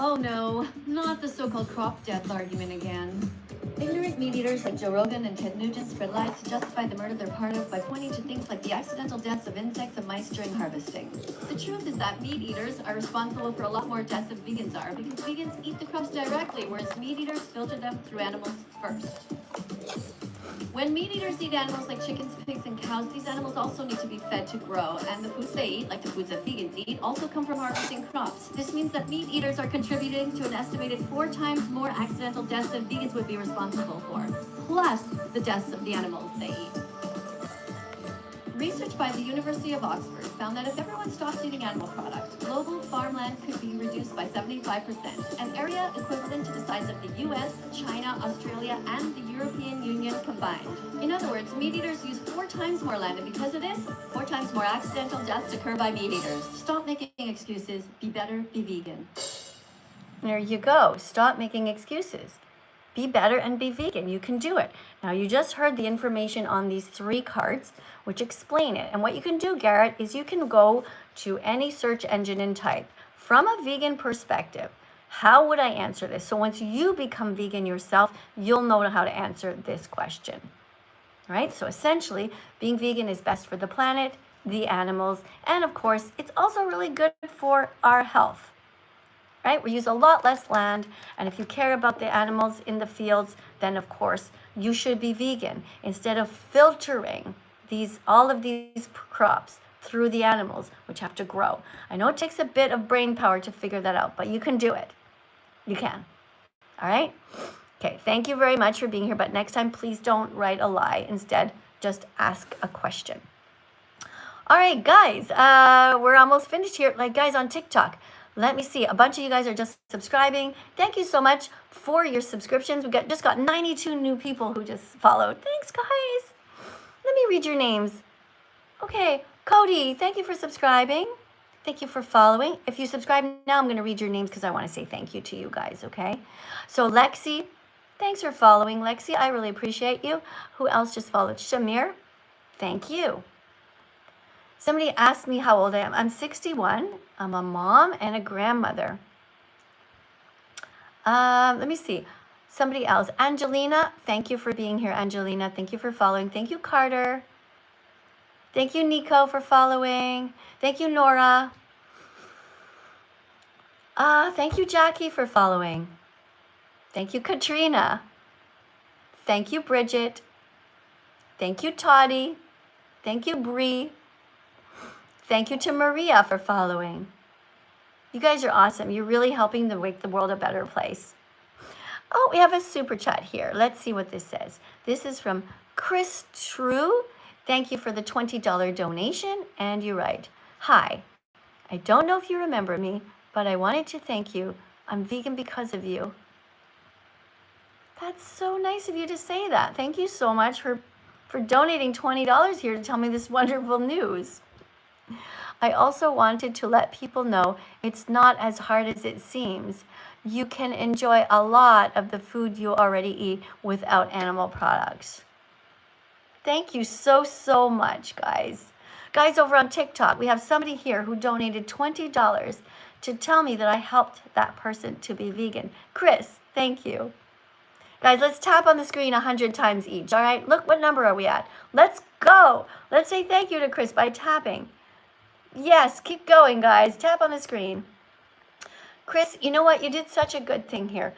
Oh no, not the so-called crop death argument again. Ignorant meat eaters like Joe Rogan and Ted Nugent spread lies to justify the murder they're part of by pointing to things like the accidental deaths of insects and mice during harvesting. The truth is that meat eaters are responsible for a lot more deaths than vegans are, because vegans eat the crops directly, whereas meat eaters filter them through animals first. When meat eaters eat animals like chickens, pigs, and cows, these animals also need to be fed to grow, and the foods they eat, like the foods that vegans eat, also come from harvesting crops. This means that meat eaters are contributing to an estimated 4 times more accidental deaths than vegans would be responsible for, plus the deaths of the animals they eat. Research by the University of Oxford found that if everyone stops eating animal products, global farmland could be reduced by 75%, an area equivalent to the size of the US, China, Australia, and the European Union combined. In other words, meat eaters use 4 times more land, and because of this, 4 times more accidental deaths occur by meat eaters. Stop making excuses. Be better. Be vegan. There you go. Stop making excuses. Be better and be vegan. You can do it. Now, you just heard the information on these 3 cards, which explain it. And what you can do, Garrett, is you can go to any search engine and type, from a vegan perspective, how would I answer this? So once you become vegan yourself, you'll know how to answer this question. All right? So essentially, being vegan is best for the planet, the animals, and of course, it's also really good for our health. Right? We use a lot less land, and if you care about the animals in the fields, then of course you should be vegan instead of filtering all of these crops through the animals, which have to grow. I know it takes a bit of brain power to figure that out, but you can do it. You can. All right? Okay, thank you very much for being here, but next time please don't write a lie. Instead, just ask a question. All right, guys, we're almost finished here. Like, guys, on TikTok, let me see. A bunch of you guys are just subscribing. Thank you so much for your subscriptions. We just got 92 new people who just followed. Thanks, guys. Let me read your names. Okay, Cody, thank you for subscribing. Thank you for following. If you subscribe now, I'm going to read your names because I want to say thank you to you guys, okay? So Lexi, thanks for following. Lexi, I really appreciate you. Who else just followed? Shamir, thank you. Somebody asked me how old I am. I'm 61. I'm a mom and a grandmother. Let me see. Somebody else. Angelina, thank you for being here, Angelina. Thank you for following. Thank you, Carter. Thank you, Nico, for following. Thank you, Nora. Thank you, Jackie, for following. Thank you, Katrina. Thank you, Bridget. Thank you, Toddy. Thank you, Bree. Thank you to Maria for following. You guys are awesome. You're really helping to make the world a better place. Oh, we have a super chat here. Let's see what this says. This is from Chris True. Thank you for the $20 donation. And you write, hi, I don't know if you remember me, but I wanted to thank you. I'm vegan because of you. That's so nice of you to say that. Thank you so much for donating $20 here to tell me this wonderful news. I also wanted to let people know it's not as hard as it seems. You can enjoy a lot of the food you already eat without animal products. Thank you so, so much, guys. Guys, over on TikTok, we have somebody here who donated $20 to tell me that I helped that person to be vegan. Chris, thank you. Guys, let's tap on the screen 100 times each, all right? Look, what number are we at? Let's go. Let's say thank you to Chris by tapping. Yes, keep going, guys. Tap on the screen. Chris, you know what? You did such a good thing here.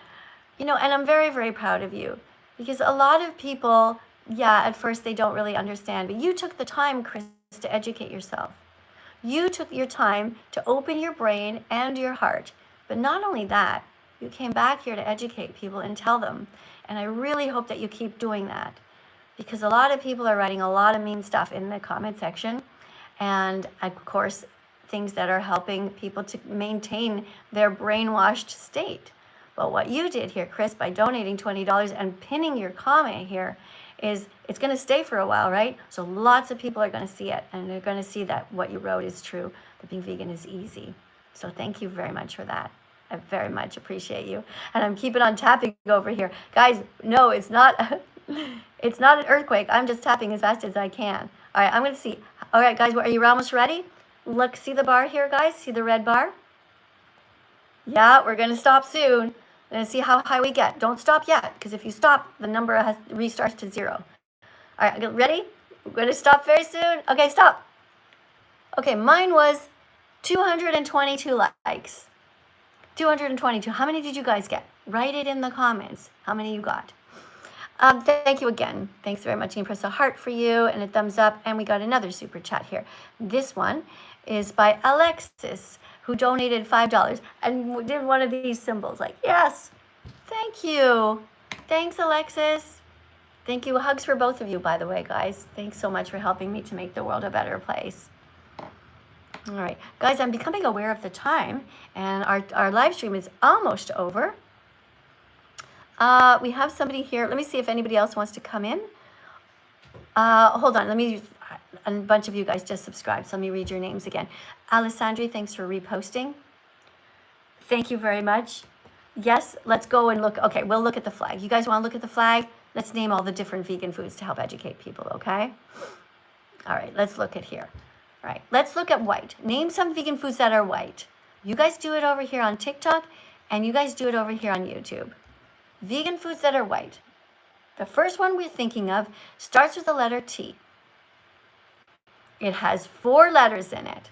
You know, and I'm very, very proud of you. Because a lot of people, yeah, at first they don't really understand. But you took the time, Chris, to educate yourself. You took your time to open your brain and your heart. But not only that, you came back here to educate people and tell them. And I really hope that you keep doing that. Because a lot of people are writing a lot of mean stuff in the comment section. And of course, things that are helping people to maintain their brainwashed state. But what you did here, Chris, by donating $20 and pinning your comment here, is it's going to stay for a while, right? So lots of people are going to see it, and they're going to see that what you wrote is true, that being vegan is easy. So thank you very much for that. I very much appreciate you. And I'm keeping on tapping over here. Guys, no, it's not, it's not an earthquake. I'm just tapping as fast as I can. All right, I'm going to see. All right, guys, are you almost ready? Look, see the bar here, guys? See the red bar? Yeah, we're going to stop soon. We're going to see how high we get. Don't stop yet, because if you stop, the number restarts to 0. All right, ready? We're going to stop very soon. Okay, stop. Okay, mine was 222 likes. 222. How many did you guys get? Write it in the comments. How many you got? Thank you again. Thanks very much. You can press a heart for you and a thumbs up. And we got another super chat here. This one is by Alexis, who donated $5 and did one of these symbols like, yes, thank you. Thanks, Alexis. Thank you. Hugs for both of you, by the way, guys. Thanks so much for helping me to make the world a better place. All right, guys, I'm becoming aware of the time, and our live stream is almost over. We have somebody here. Let me see if anybody else wants to come in. Hold on. A bunch of you guys just subscribed, so let me read your names again. Alessandri, thanks for reposting. Thank you very much. Yes, let's go and look. Okay, we'll look at the flag. You guys want to look at the flag? Let's name all the different vegan foods to help educate people, okay? All right, let's look at here. All right, let's look at white. Name some vegan foods that are white. You guys do it over here on TikTok, and you guys do it over here on YouTube. Vegan foods that are white. The first one we're thinking of starts with the letter T. It has 4 letters in it.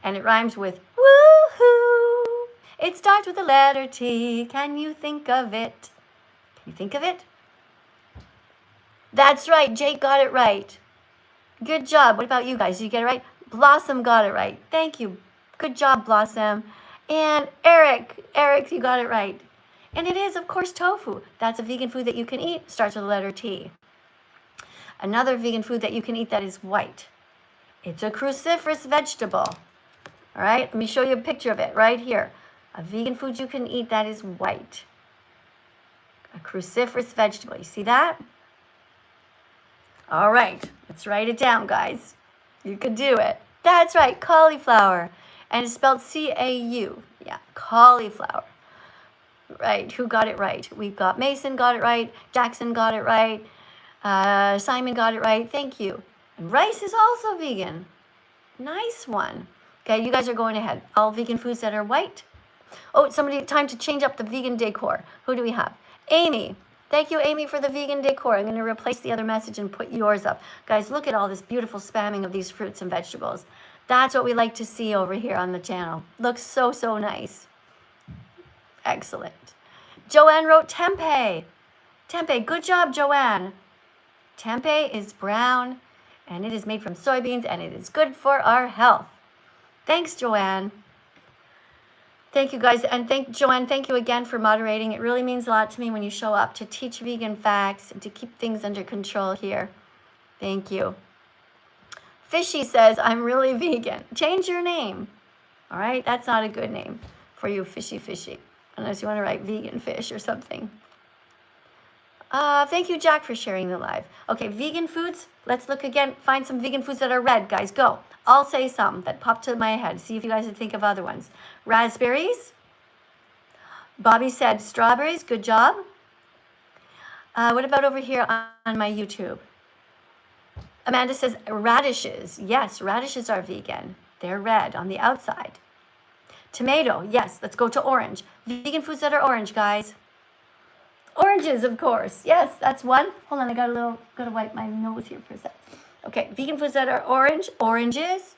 And it rhymes with woohoo. It starts with the letter T. Can you think of it? Can you think of it? That's right. Jake got it right. Good job. What about you guys? Did you get it right? Blossom got it right. Thank you. Good job, Blossom. And Eric, you got it right. And it is, of course, tofu. That's a vegan food that you can eat. Starts with the letter T. Another vegan food that you can eat that is white. It's a cruciferous vegetable. All right, let me show you a picture of it right here. A vegan food you can eat that is white. A cruciferous vegetable. You see that? All right, let's write it down, guys. You could do it. That's right, cauliflower. And it's spelled C-A-U. Yeah, cauliflower. Right, who got it right? We've got Mason got it right. Jackson got it right. Simon got it right. Thank you. And rice is also vegan. Nice one. Okay, you guys are going ahead. All vegan foods that are white. Oh, time to change up the vegan decor. Who do we have? Amy. Thank you, Amy, for the vegan decor. I'm going to replace the other message and put yours up. Guys, look at all this beautiful spamming of these fruits and vegetables. That's what we like to see over here on the channel. Looks so, so nice. Excellent. Joanne wrote tempeh. Tempeh. Good job, Joanne. Tempeh is brown, and it is made from soybeans, and it is good for our health. Thanks, Joanne. Thank you, guys. And Joanne, thank you again for moderating. It really means a lot to me when you show up to teach vegan facts and to keep things under control here. Thank you. Fishy says, I'm really vegan. Change your name. All right? That's not a good name for you, Fishy. Unless you want to write vegan fish or something. Thank you, Jack, for sharing the live. Okay, vegan foods. Let's look again. Find some vegan foods that are red, guys. Go. I'll say some that popped to my head. See if you guys would think of other ones. Raspberries. Bobby said strawberries. Good job. What about over here on my YouTube? Amanda says radishes. Yes, radishes are vegan. They're red on the outside. Tomato. Yes, let's go to orange. Vegan foods that are orange, guys. Oranges, of course. Yes, that's one. Hold on, gotta wipe my nose here for a sec. Okay, vegan foods that are orange. Oranges.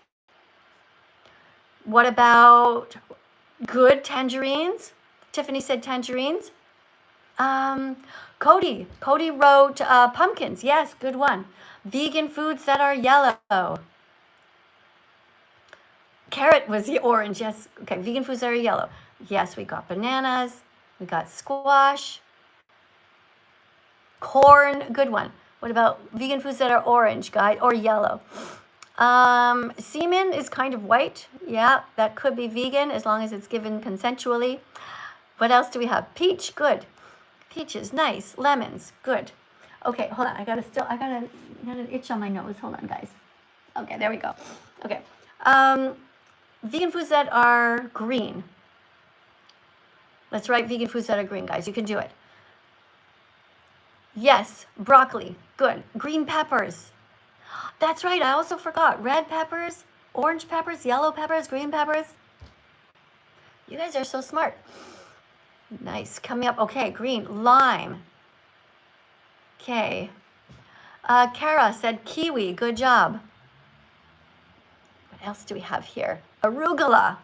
What about good tangerines? Tiffany said tangerines. Cody wrote pumpkins. Yes, good one. Vegan foods that are yellow. Carrot was the orange. Yes. Okay, vegan foods that are yellow. Yes, we got bananas. We got squash. Corn, good one. What about vegan foods that are orange, guys, or yellow? Semen is kind of white. Yeah, that could be vegan as long as it's given consensually. What else do we have? Peach, good. Peaches, nice. Lemons, good. Okay, hold on. I got an itch on my nose. Hold on, guys. Okay, there we go. Okay. Vegan foods that are green. Let's write vegan foods that are green, guys. You can do it. Yes, broccoli, good. Green peppers. That's right, I also forgot. Red peppers, orange peppers, yellow peppers, green peppers. You guys are so smart. Nice, coming up. Okay, green, lime. Okay. Kara said kiwi, good job. What else do we have here? Arugula.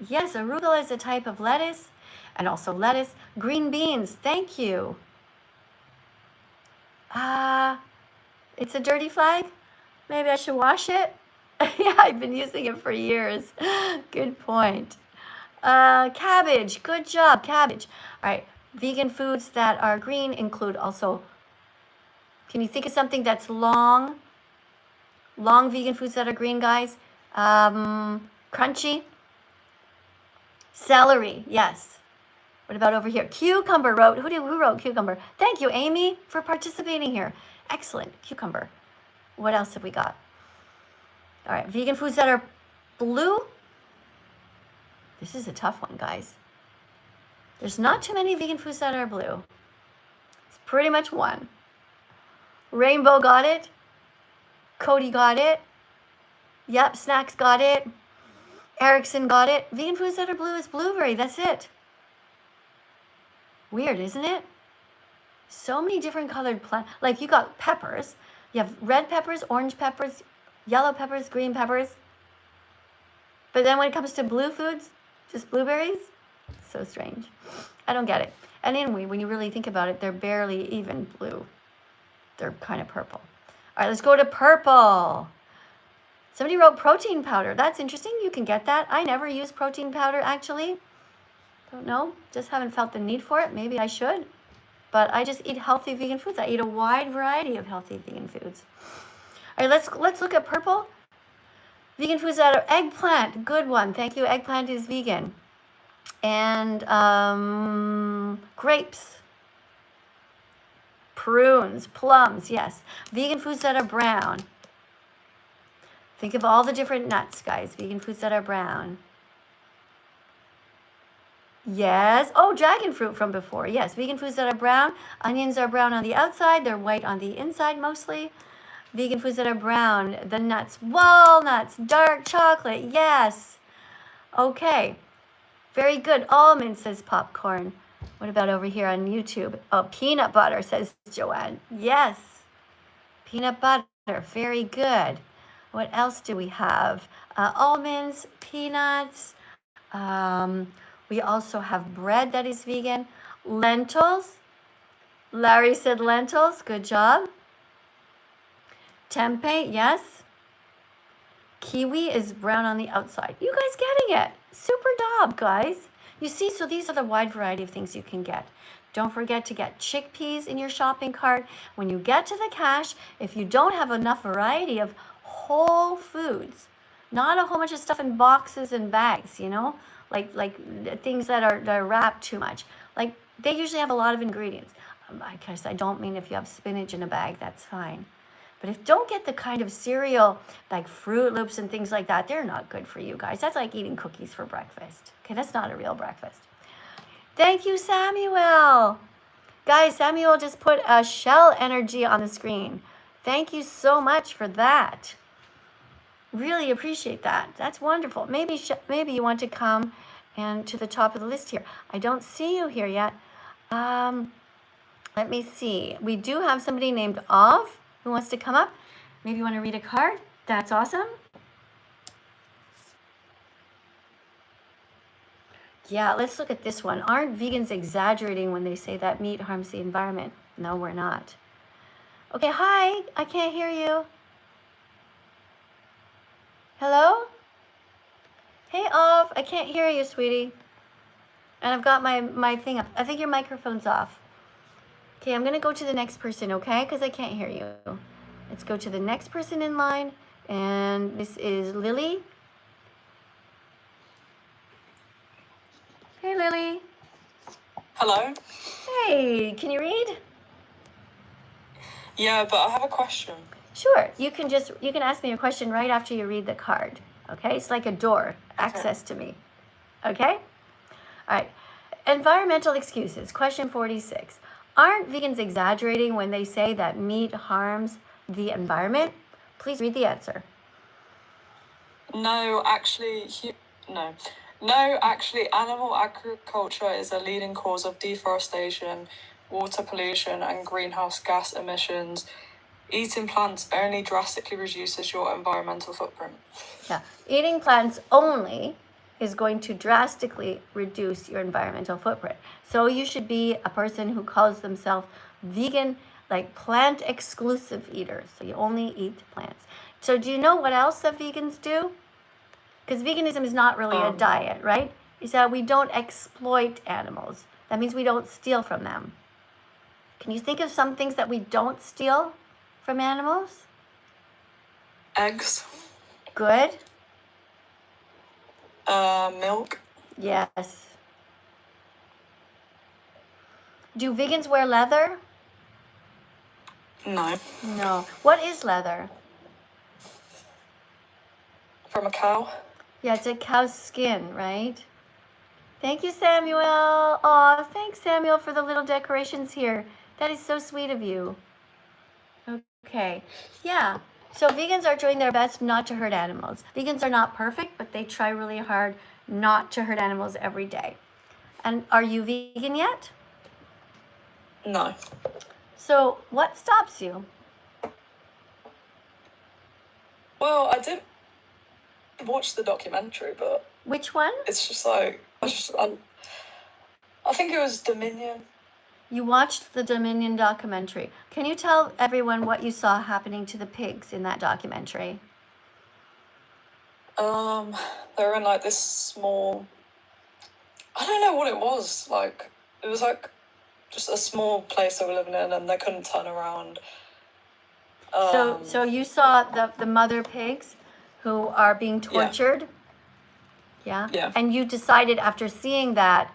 Yes, arugula is a type of lettuce, and also lettuce. Green beans, thank you. It's a dirty flag? Maybe I should wash it? Yeah, I've been using it for years. Good point. Cabbage, good job, cabbage. All right, vegan foods that are green include also, can you think of something that's long? Long vegan foods that are green, guys? Crunchy. Celery, yes. What about over here? Cucumber wrote. Who wrote cucumber? Thank you, Amy, for participating here. Excellent. Cucumber. What else have we got? All right. Vegan foods that are blue. This is a tough one, guys. There's not too many vegan foods that are blue. It's pretty much one. Rainbow got it. Cody got it. Yep. Snacks got it. Erickson got it. Vegan foods that are blue is blueberry. That's it. Weird, isn't it? So many different colored plants. Like you got peppers. You have red peppers, orange peppers, yellow peppers, green peppers. But then when it comes to blue foods, just blueberries? So strange. I don't get it. And anyway, when you really think about it, they're barely even blue. They're kind of purple. All right, let's go to purple. Somebody wrote protein powder. That's interesting. You can get that. I never use protein powder, actually. Don't know. Just haven't felt the need for it. Maybe I should. But I just eat healthy vegan foods. I eat a wide variety of healthy vegan foods. All right, let's look at purple. Vegan foods that are eggplant. Good one. Thank you. Eggplant is vegan. And grapes. Prunes, plums, yes. Vegan foods that are brown. Think of all the different nuts, guys. Vegan foods that are brown. Yes. Oh, dragon fruit from before. Yes. Vegan foods that are brown. Onions are brown on the outside. They're white on the inside mostly. Vegan foods that are brown. The nuts. Walnuts. Dark chocolate. Yes. Okay. Very good. Almond, says Popcorn. What about over here on YouTube? Oh, peanut butter, says Joanne. Yes. Peanut butter. Very good. What else do we have? Almonds, peanuts. We also have bread that is vegan. Lentils. Larry said lentils. Good job. Tempeh, yes. Kiwi is brown on the outside. You guys getting it? Super dob, guys. You see, so these are the wide variety of things you can get. Don't forget to get chickpeas in your shopping cart. When you get to the cash, if you don't have enough variety of whole foods, not a whole bunch of stuff in boxes and bags, you know, like things that are wrapped too much. Like they usually have a lot of ingredients. I guess I don't mean if you have spinach in a bag, that's fine. But if don't get the kind of cereal like Fruit Loops and things like that, they're not good for you guys. That's like eating cookies for breakfast. Okay, that's not a real breakfast. Thank you, Samuel. Guys, Samuel just put a shell energy on the screen. Thank you so much for that. Really appreciate that. That's wonderful. Maybe you want to come and to the top of the list here. I don't see you here yet. Let me see. We do have somebody named Ov who wants to come up. Maybe you want to read a card. That's awesome. Yeah, let's look at this one. Aren't vegans exaggerating when they say that meat harms the environment? No, we're not. Okay, hi. I can't hear you. Hello? Hey, Ov. I can't hear you, sweetie. And I've got my thing up. I think your microphone's off. Okay, I'm going to go to the next person, okay? Because I can't hear you. Let's go to the next person in line. And this is Lily. Hey, Lily. Hello? Hey, can you read? Yeah, but I have a question. Sure. You can ask me a question right after you read the card. Okay? It's like a door. Access to me. Okay? All right. Environmental excuses. Question 46. Aren't vegans exaggerating when they say that meat harms the environment? Please read the answer. No, actually, No, actually, animal agriculture is a leading cause of deforestation, water pollution, and greenhouse gas emissions. Eating plants only drastically reduces your environmental footprint. Yeah. Eating plants only is going to drastically reduce your environmental footprint. So you should be a person who calls themselves vegan, like plant exclusive eaters. So you only eat plants. So do you know what else that vegans do? Because veganism is not really a diet, right? Is that we don't exploit animals. That means we don't steal from them. Can you think of some things that we don't steal from animals? Eggs. Good. Milk. Yes. Do vegans wear leather? No. No. What is leather? From a cow. Yeah, it's a cow's skin, right? Thank you, Samuel. Aw, thanks, Samuel, for the little decorations here. That is so sweet of you. Okay. Yeah. So vegans are doing their best not to hurt animals. Vegans are not perfect, but they try really hard not to hurt animals every day. And are you vegan yet? No. So what stops you? Well, I did watch the documentary, but Which one? it's just like, I think it was Dominion. You watched the Dominion documentary. Can you tell everyone what you saw happening to the pigs in that documentary? They were in like this small, I don't know what it was, like, it was like just a small place they were living in and they couldn't turn around. So you saw the mother pigs who are being tortured? Yeah? Yeah. And you decided after seeing that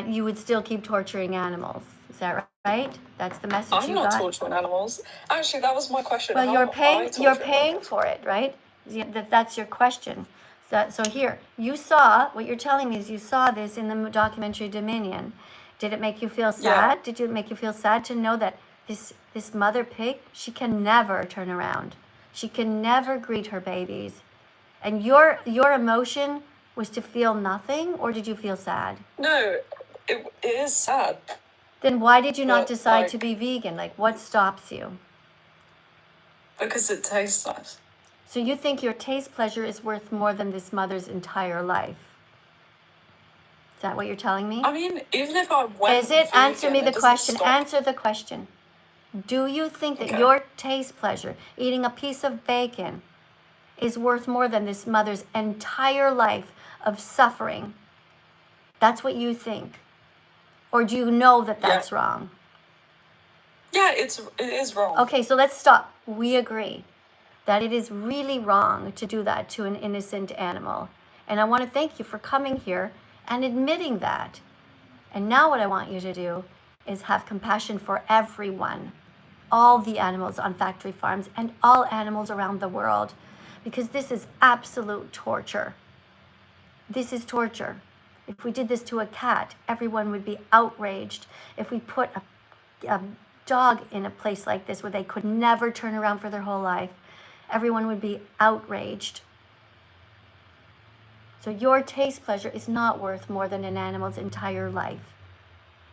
you would still keep torturing animals. Is that right? That's the message I'm you not got? torturing animals. Actually, that was my question. Well, How you're am I paying torturing for it, right? Yeah, that's your question. So here, you saw, what you're telling me is you saw this in the documentary Dominion. Did it make you feel sad? Yeah. Did it make you feel sad to know that this mother pig, she can never turn around. She can never greet her babies. And your emotion was to feel nothing, or did you feel sad? No, it is sad. Then why did you not But, decide to like- be vegan? Like, what stops you? Because it tastes nice. So you think your taste pleasure is worth more than this mother's entire life? Is that what you're telling me? I mean, even if I went Is it? Answer vegan, me it the doesn't question. stop- Answer the question. Do you think that Okay. your taste pleasure, eating a piece of bacon, is worth more than this mother's entire life of suffering? That's what you think. Or do you know that that's wrong? Yeah, it is wrong. Okay, so let's stop. We agree that it is really wrong to do that to an innocent animal. And I want to thank you for coming here and admitting that. And now what I want you to do is have compassion for everyone, all the animals on factory farms and all animals around the world, because this is absolute torture. This is torture. If we did this to a cat, everyone would be outraged. If we put a dog in a place like this where they could never turn around for their whole life, everyone would be outraged. So your taste pleasure is not worth more than an animal's entire life.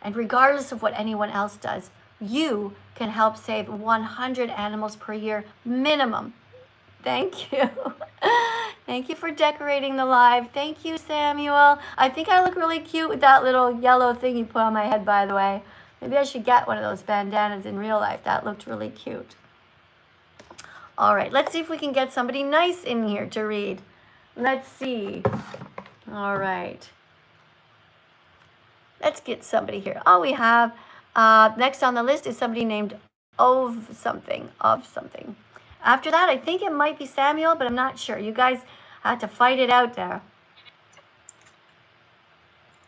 And regardless of what anyone else does, you can help save 100 animals per year minimum. Thank you. Thank you for decorating the live. Thank you, Samuel. I think I look really cute with that little yellow thing you put on my head, by the way. Maybe I should get one of those bandanas in real life. That looked really cute. All right, let's see if we can get somebody nice in here to read. Let's see. All right. Let's get somebody here. Oh, we have, next on the list is somebody named of something. After that, I think it might be Samuel, but I'm not sure. You guys had to fight it out there.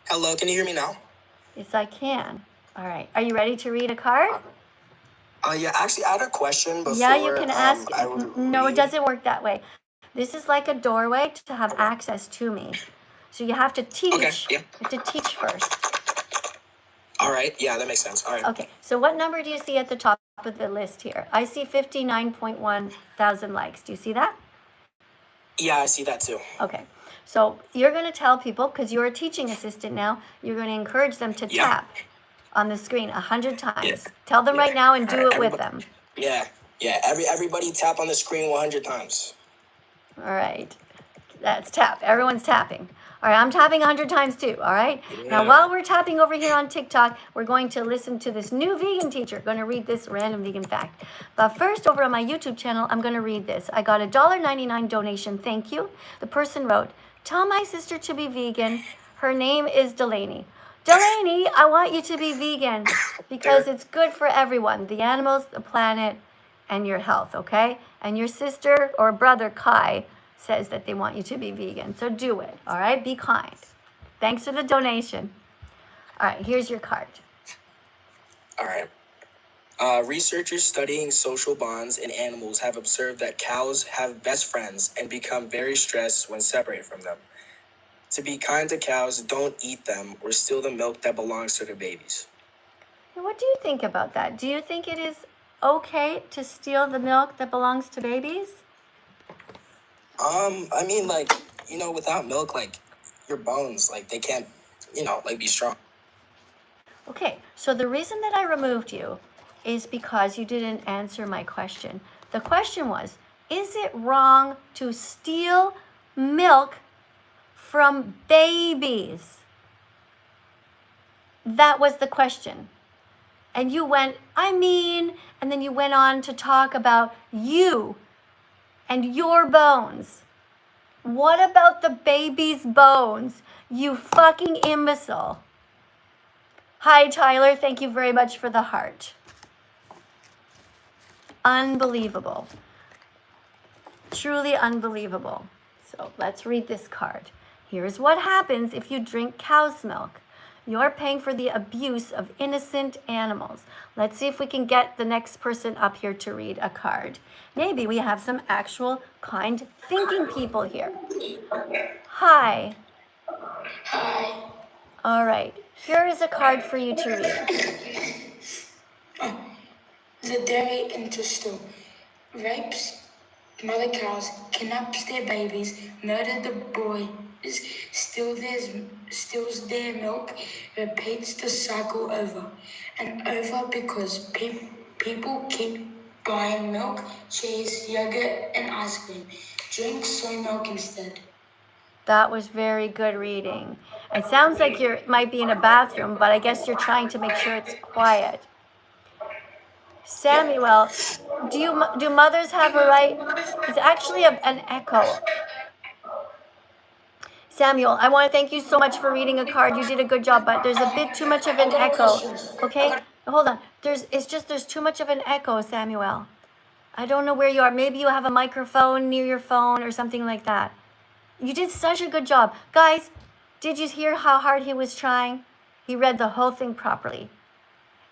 Hello, can you hear me now? Yes, I can. All right. Are you ready to read a card? Yeah, actually, I had a question before. Yeah, you can ask. No, it read. doesn't work that way. This is like a doorway to have access to me. So you have to teach. Okay, yeah. You have to teach first. All right, yeah, that makes sense. All right. Okay, so what number do you see at the top of the list here? I see 59.1 thousand likes. Do you see that? Yeah, I see that too. Okay, so you're going to tell people, because you're a teaching assistant now, you're going to encourage them to tap on the screen 100 times. Yeah. Tell them right now and All do right, it with them. Yeah. Everybody tap on the screen 100 times. All right, that's tap. Everyone's tapping. All right, I'm tapping 100 times too, all right? Yeah. Now, while we're tapping over here on TikTok, we're going to listen to this new vegan teacher, going to read this random vegan fact. But first, over on my YouTube channel, I'm going to read this. I got a $1.99 donation, thank you. The person wrote, tell my sister to be vegan. Her name is Delaney. Delaney, I want you to be vegan because it's good for everyone, the animals, the planet, and your health, okay? And your sister or brother, Kai, says that they want you to be vegan. So do it, all right? Be kind. Thanks for the donation. All right, here's your card. All right. Researchers studying social bonds in animals have observed that cows have best friends and become very stressed when separated from them. To be kind to cows, don't eat them or steal the milk that belongs to their babies. What do you think about that? Do you think it is okay to steal the milk that belongs to babies? I mean, like, without milk, like, your bones, like, they can't, be strong. Okay, so the reason that I removed you is because you didn't answer my question. The question was, is it wrong to steal milk from babies? That was the question. And you went, and then you went on to talk about you and your bones. What about the baby's bones? You fucking imbecile. Hi, Tyler. Thank you very much for the heart. Unbelievable. Truly unbelievable. So let's read this card. Here's what happens if you drink cow's milk. You're paying for the abuse of innocent animals. Let's see if we can get the next person up here to read a card. Maybe we have some actual kind thinking people here. Hi. Hi. All right. Here is a card for you to read. The dairy industry rapes mother cows, kidnaps their babies, murders the boys, steals their milk, repeats the cycle over and over because people keep buying milk, cheese, yogurt, and ice cream. Drink soy milk instead. That was very good reading. It sounds like you might be in a bathroom, but I guess you're trying to make sure it's quiet. Samuel, do mothers have a right? It's actually an echo. Samuel, I want to thank you so much for reading a card. You did a good job, but there's a bit too much of an echo. Okay? Hold on. There's too much of an echo, Samuel. I don't know where you are. Maybe you have a microphone near your phone or something like that. You did such a good job. Guys, did you hear how hard he was trying? He read the whole thing properly.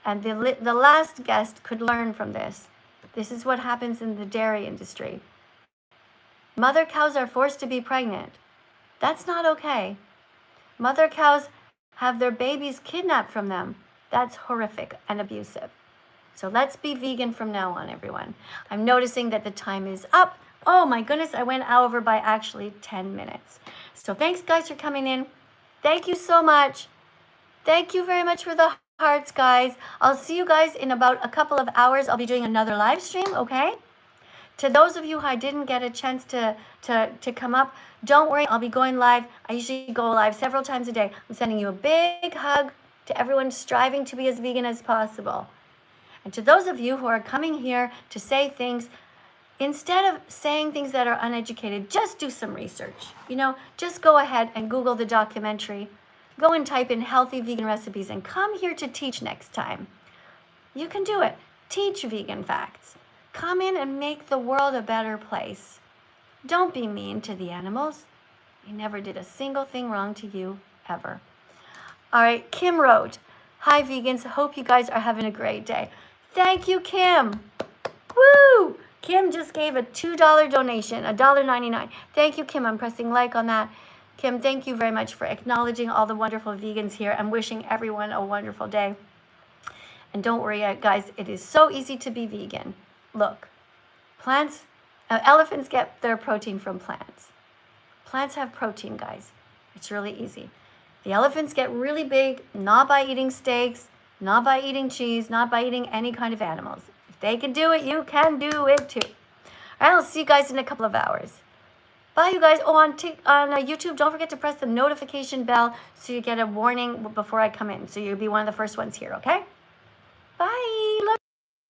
And the last guest could learn from this. This is what happens in the dairy industry. Mother cows are forced to be pregnant. That's not okay. Mother cows have their babies kidnapped from them. That's horrific and abusive. So let's be vegan from now on, everyone. I'm noticing that the time is up. Oh my goodness, I went over by actually 10 minutes. So thanks guys for coming in. Thank you so much. Thank you very much for the hearts, guys. I'll see you guys in about a couple of hours. I'll be doing another live stream, okay? To those of you who I didn't get a chance to come up, don't worry, I'll be going live. I usually go live several times a day. I'm sending you a big hug to everyone striving to be as vegan as possible. And to those of you who are coming here to say things, instead of saying things that are uneducated, just do some research. You know, just go ahead and Google the documentary. Go and type in healthy vegan recipes and come here to teach next time. You can do it. Teach vegan facts. Come in and make the world a better place. Don't be mean to the animals. They never did a single thing wrong to you, ever. All right, Kim wrote, "Hi, vegans. Hope you guys are having a great day." Thank you, Kim. Woo! Kim just gave a $2 donation, $1.99. Thank you, Kim. I'm pressing like on that. Kim, thank you very much for acknowledging all the wonderful vegans here and wishing everyone a wonderful day. And don't worry, guys, it is so easy to be vegan. Look, elephants get their protein from plants. Plants have protein, guys. It's really easy. The elephants get really big, not by eating steaks, not by eating cheese, not by eating any kind of animals. If they can do it, you can do it too. All right, I'll see you guys in a couple of hours. Bye, you guys. Oh, on YouTube, don't forget to press the notification bell so you get a warning before I come in. So you'll be one of the first ones here, okay?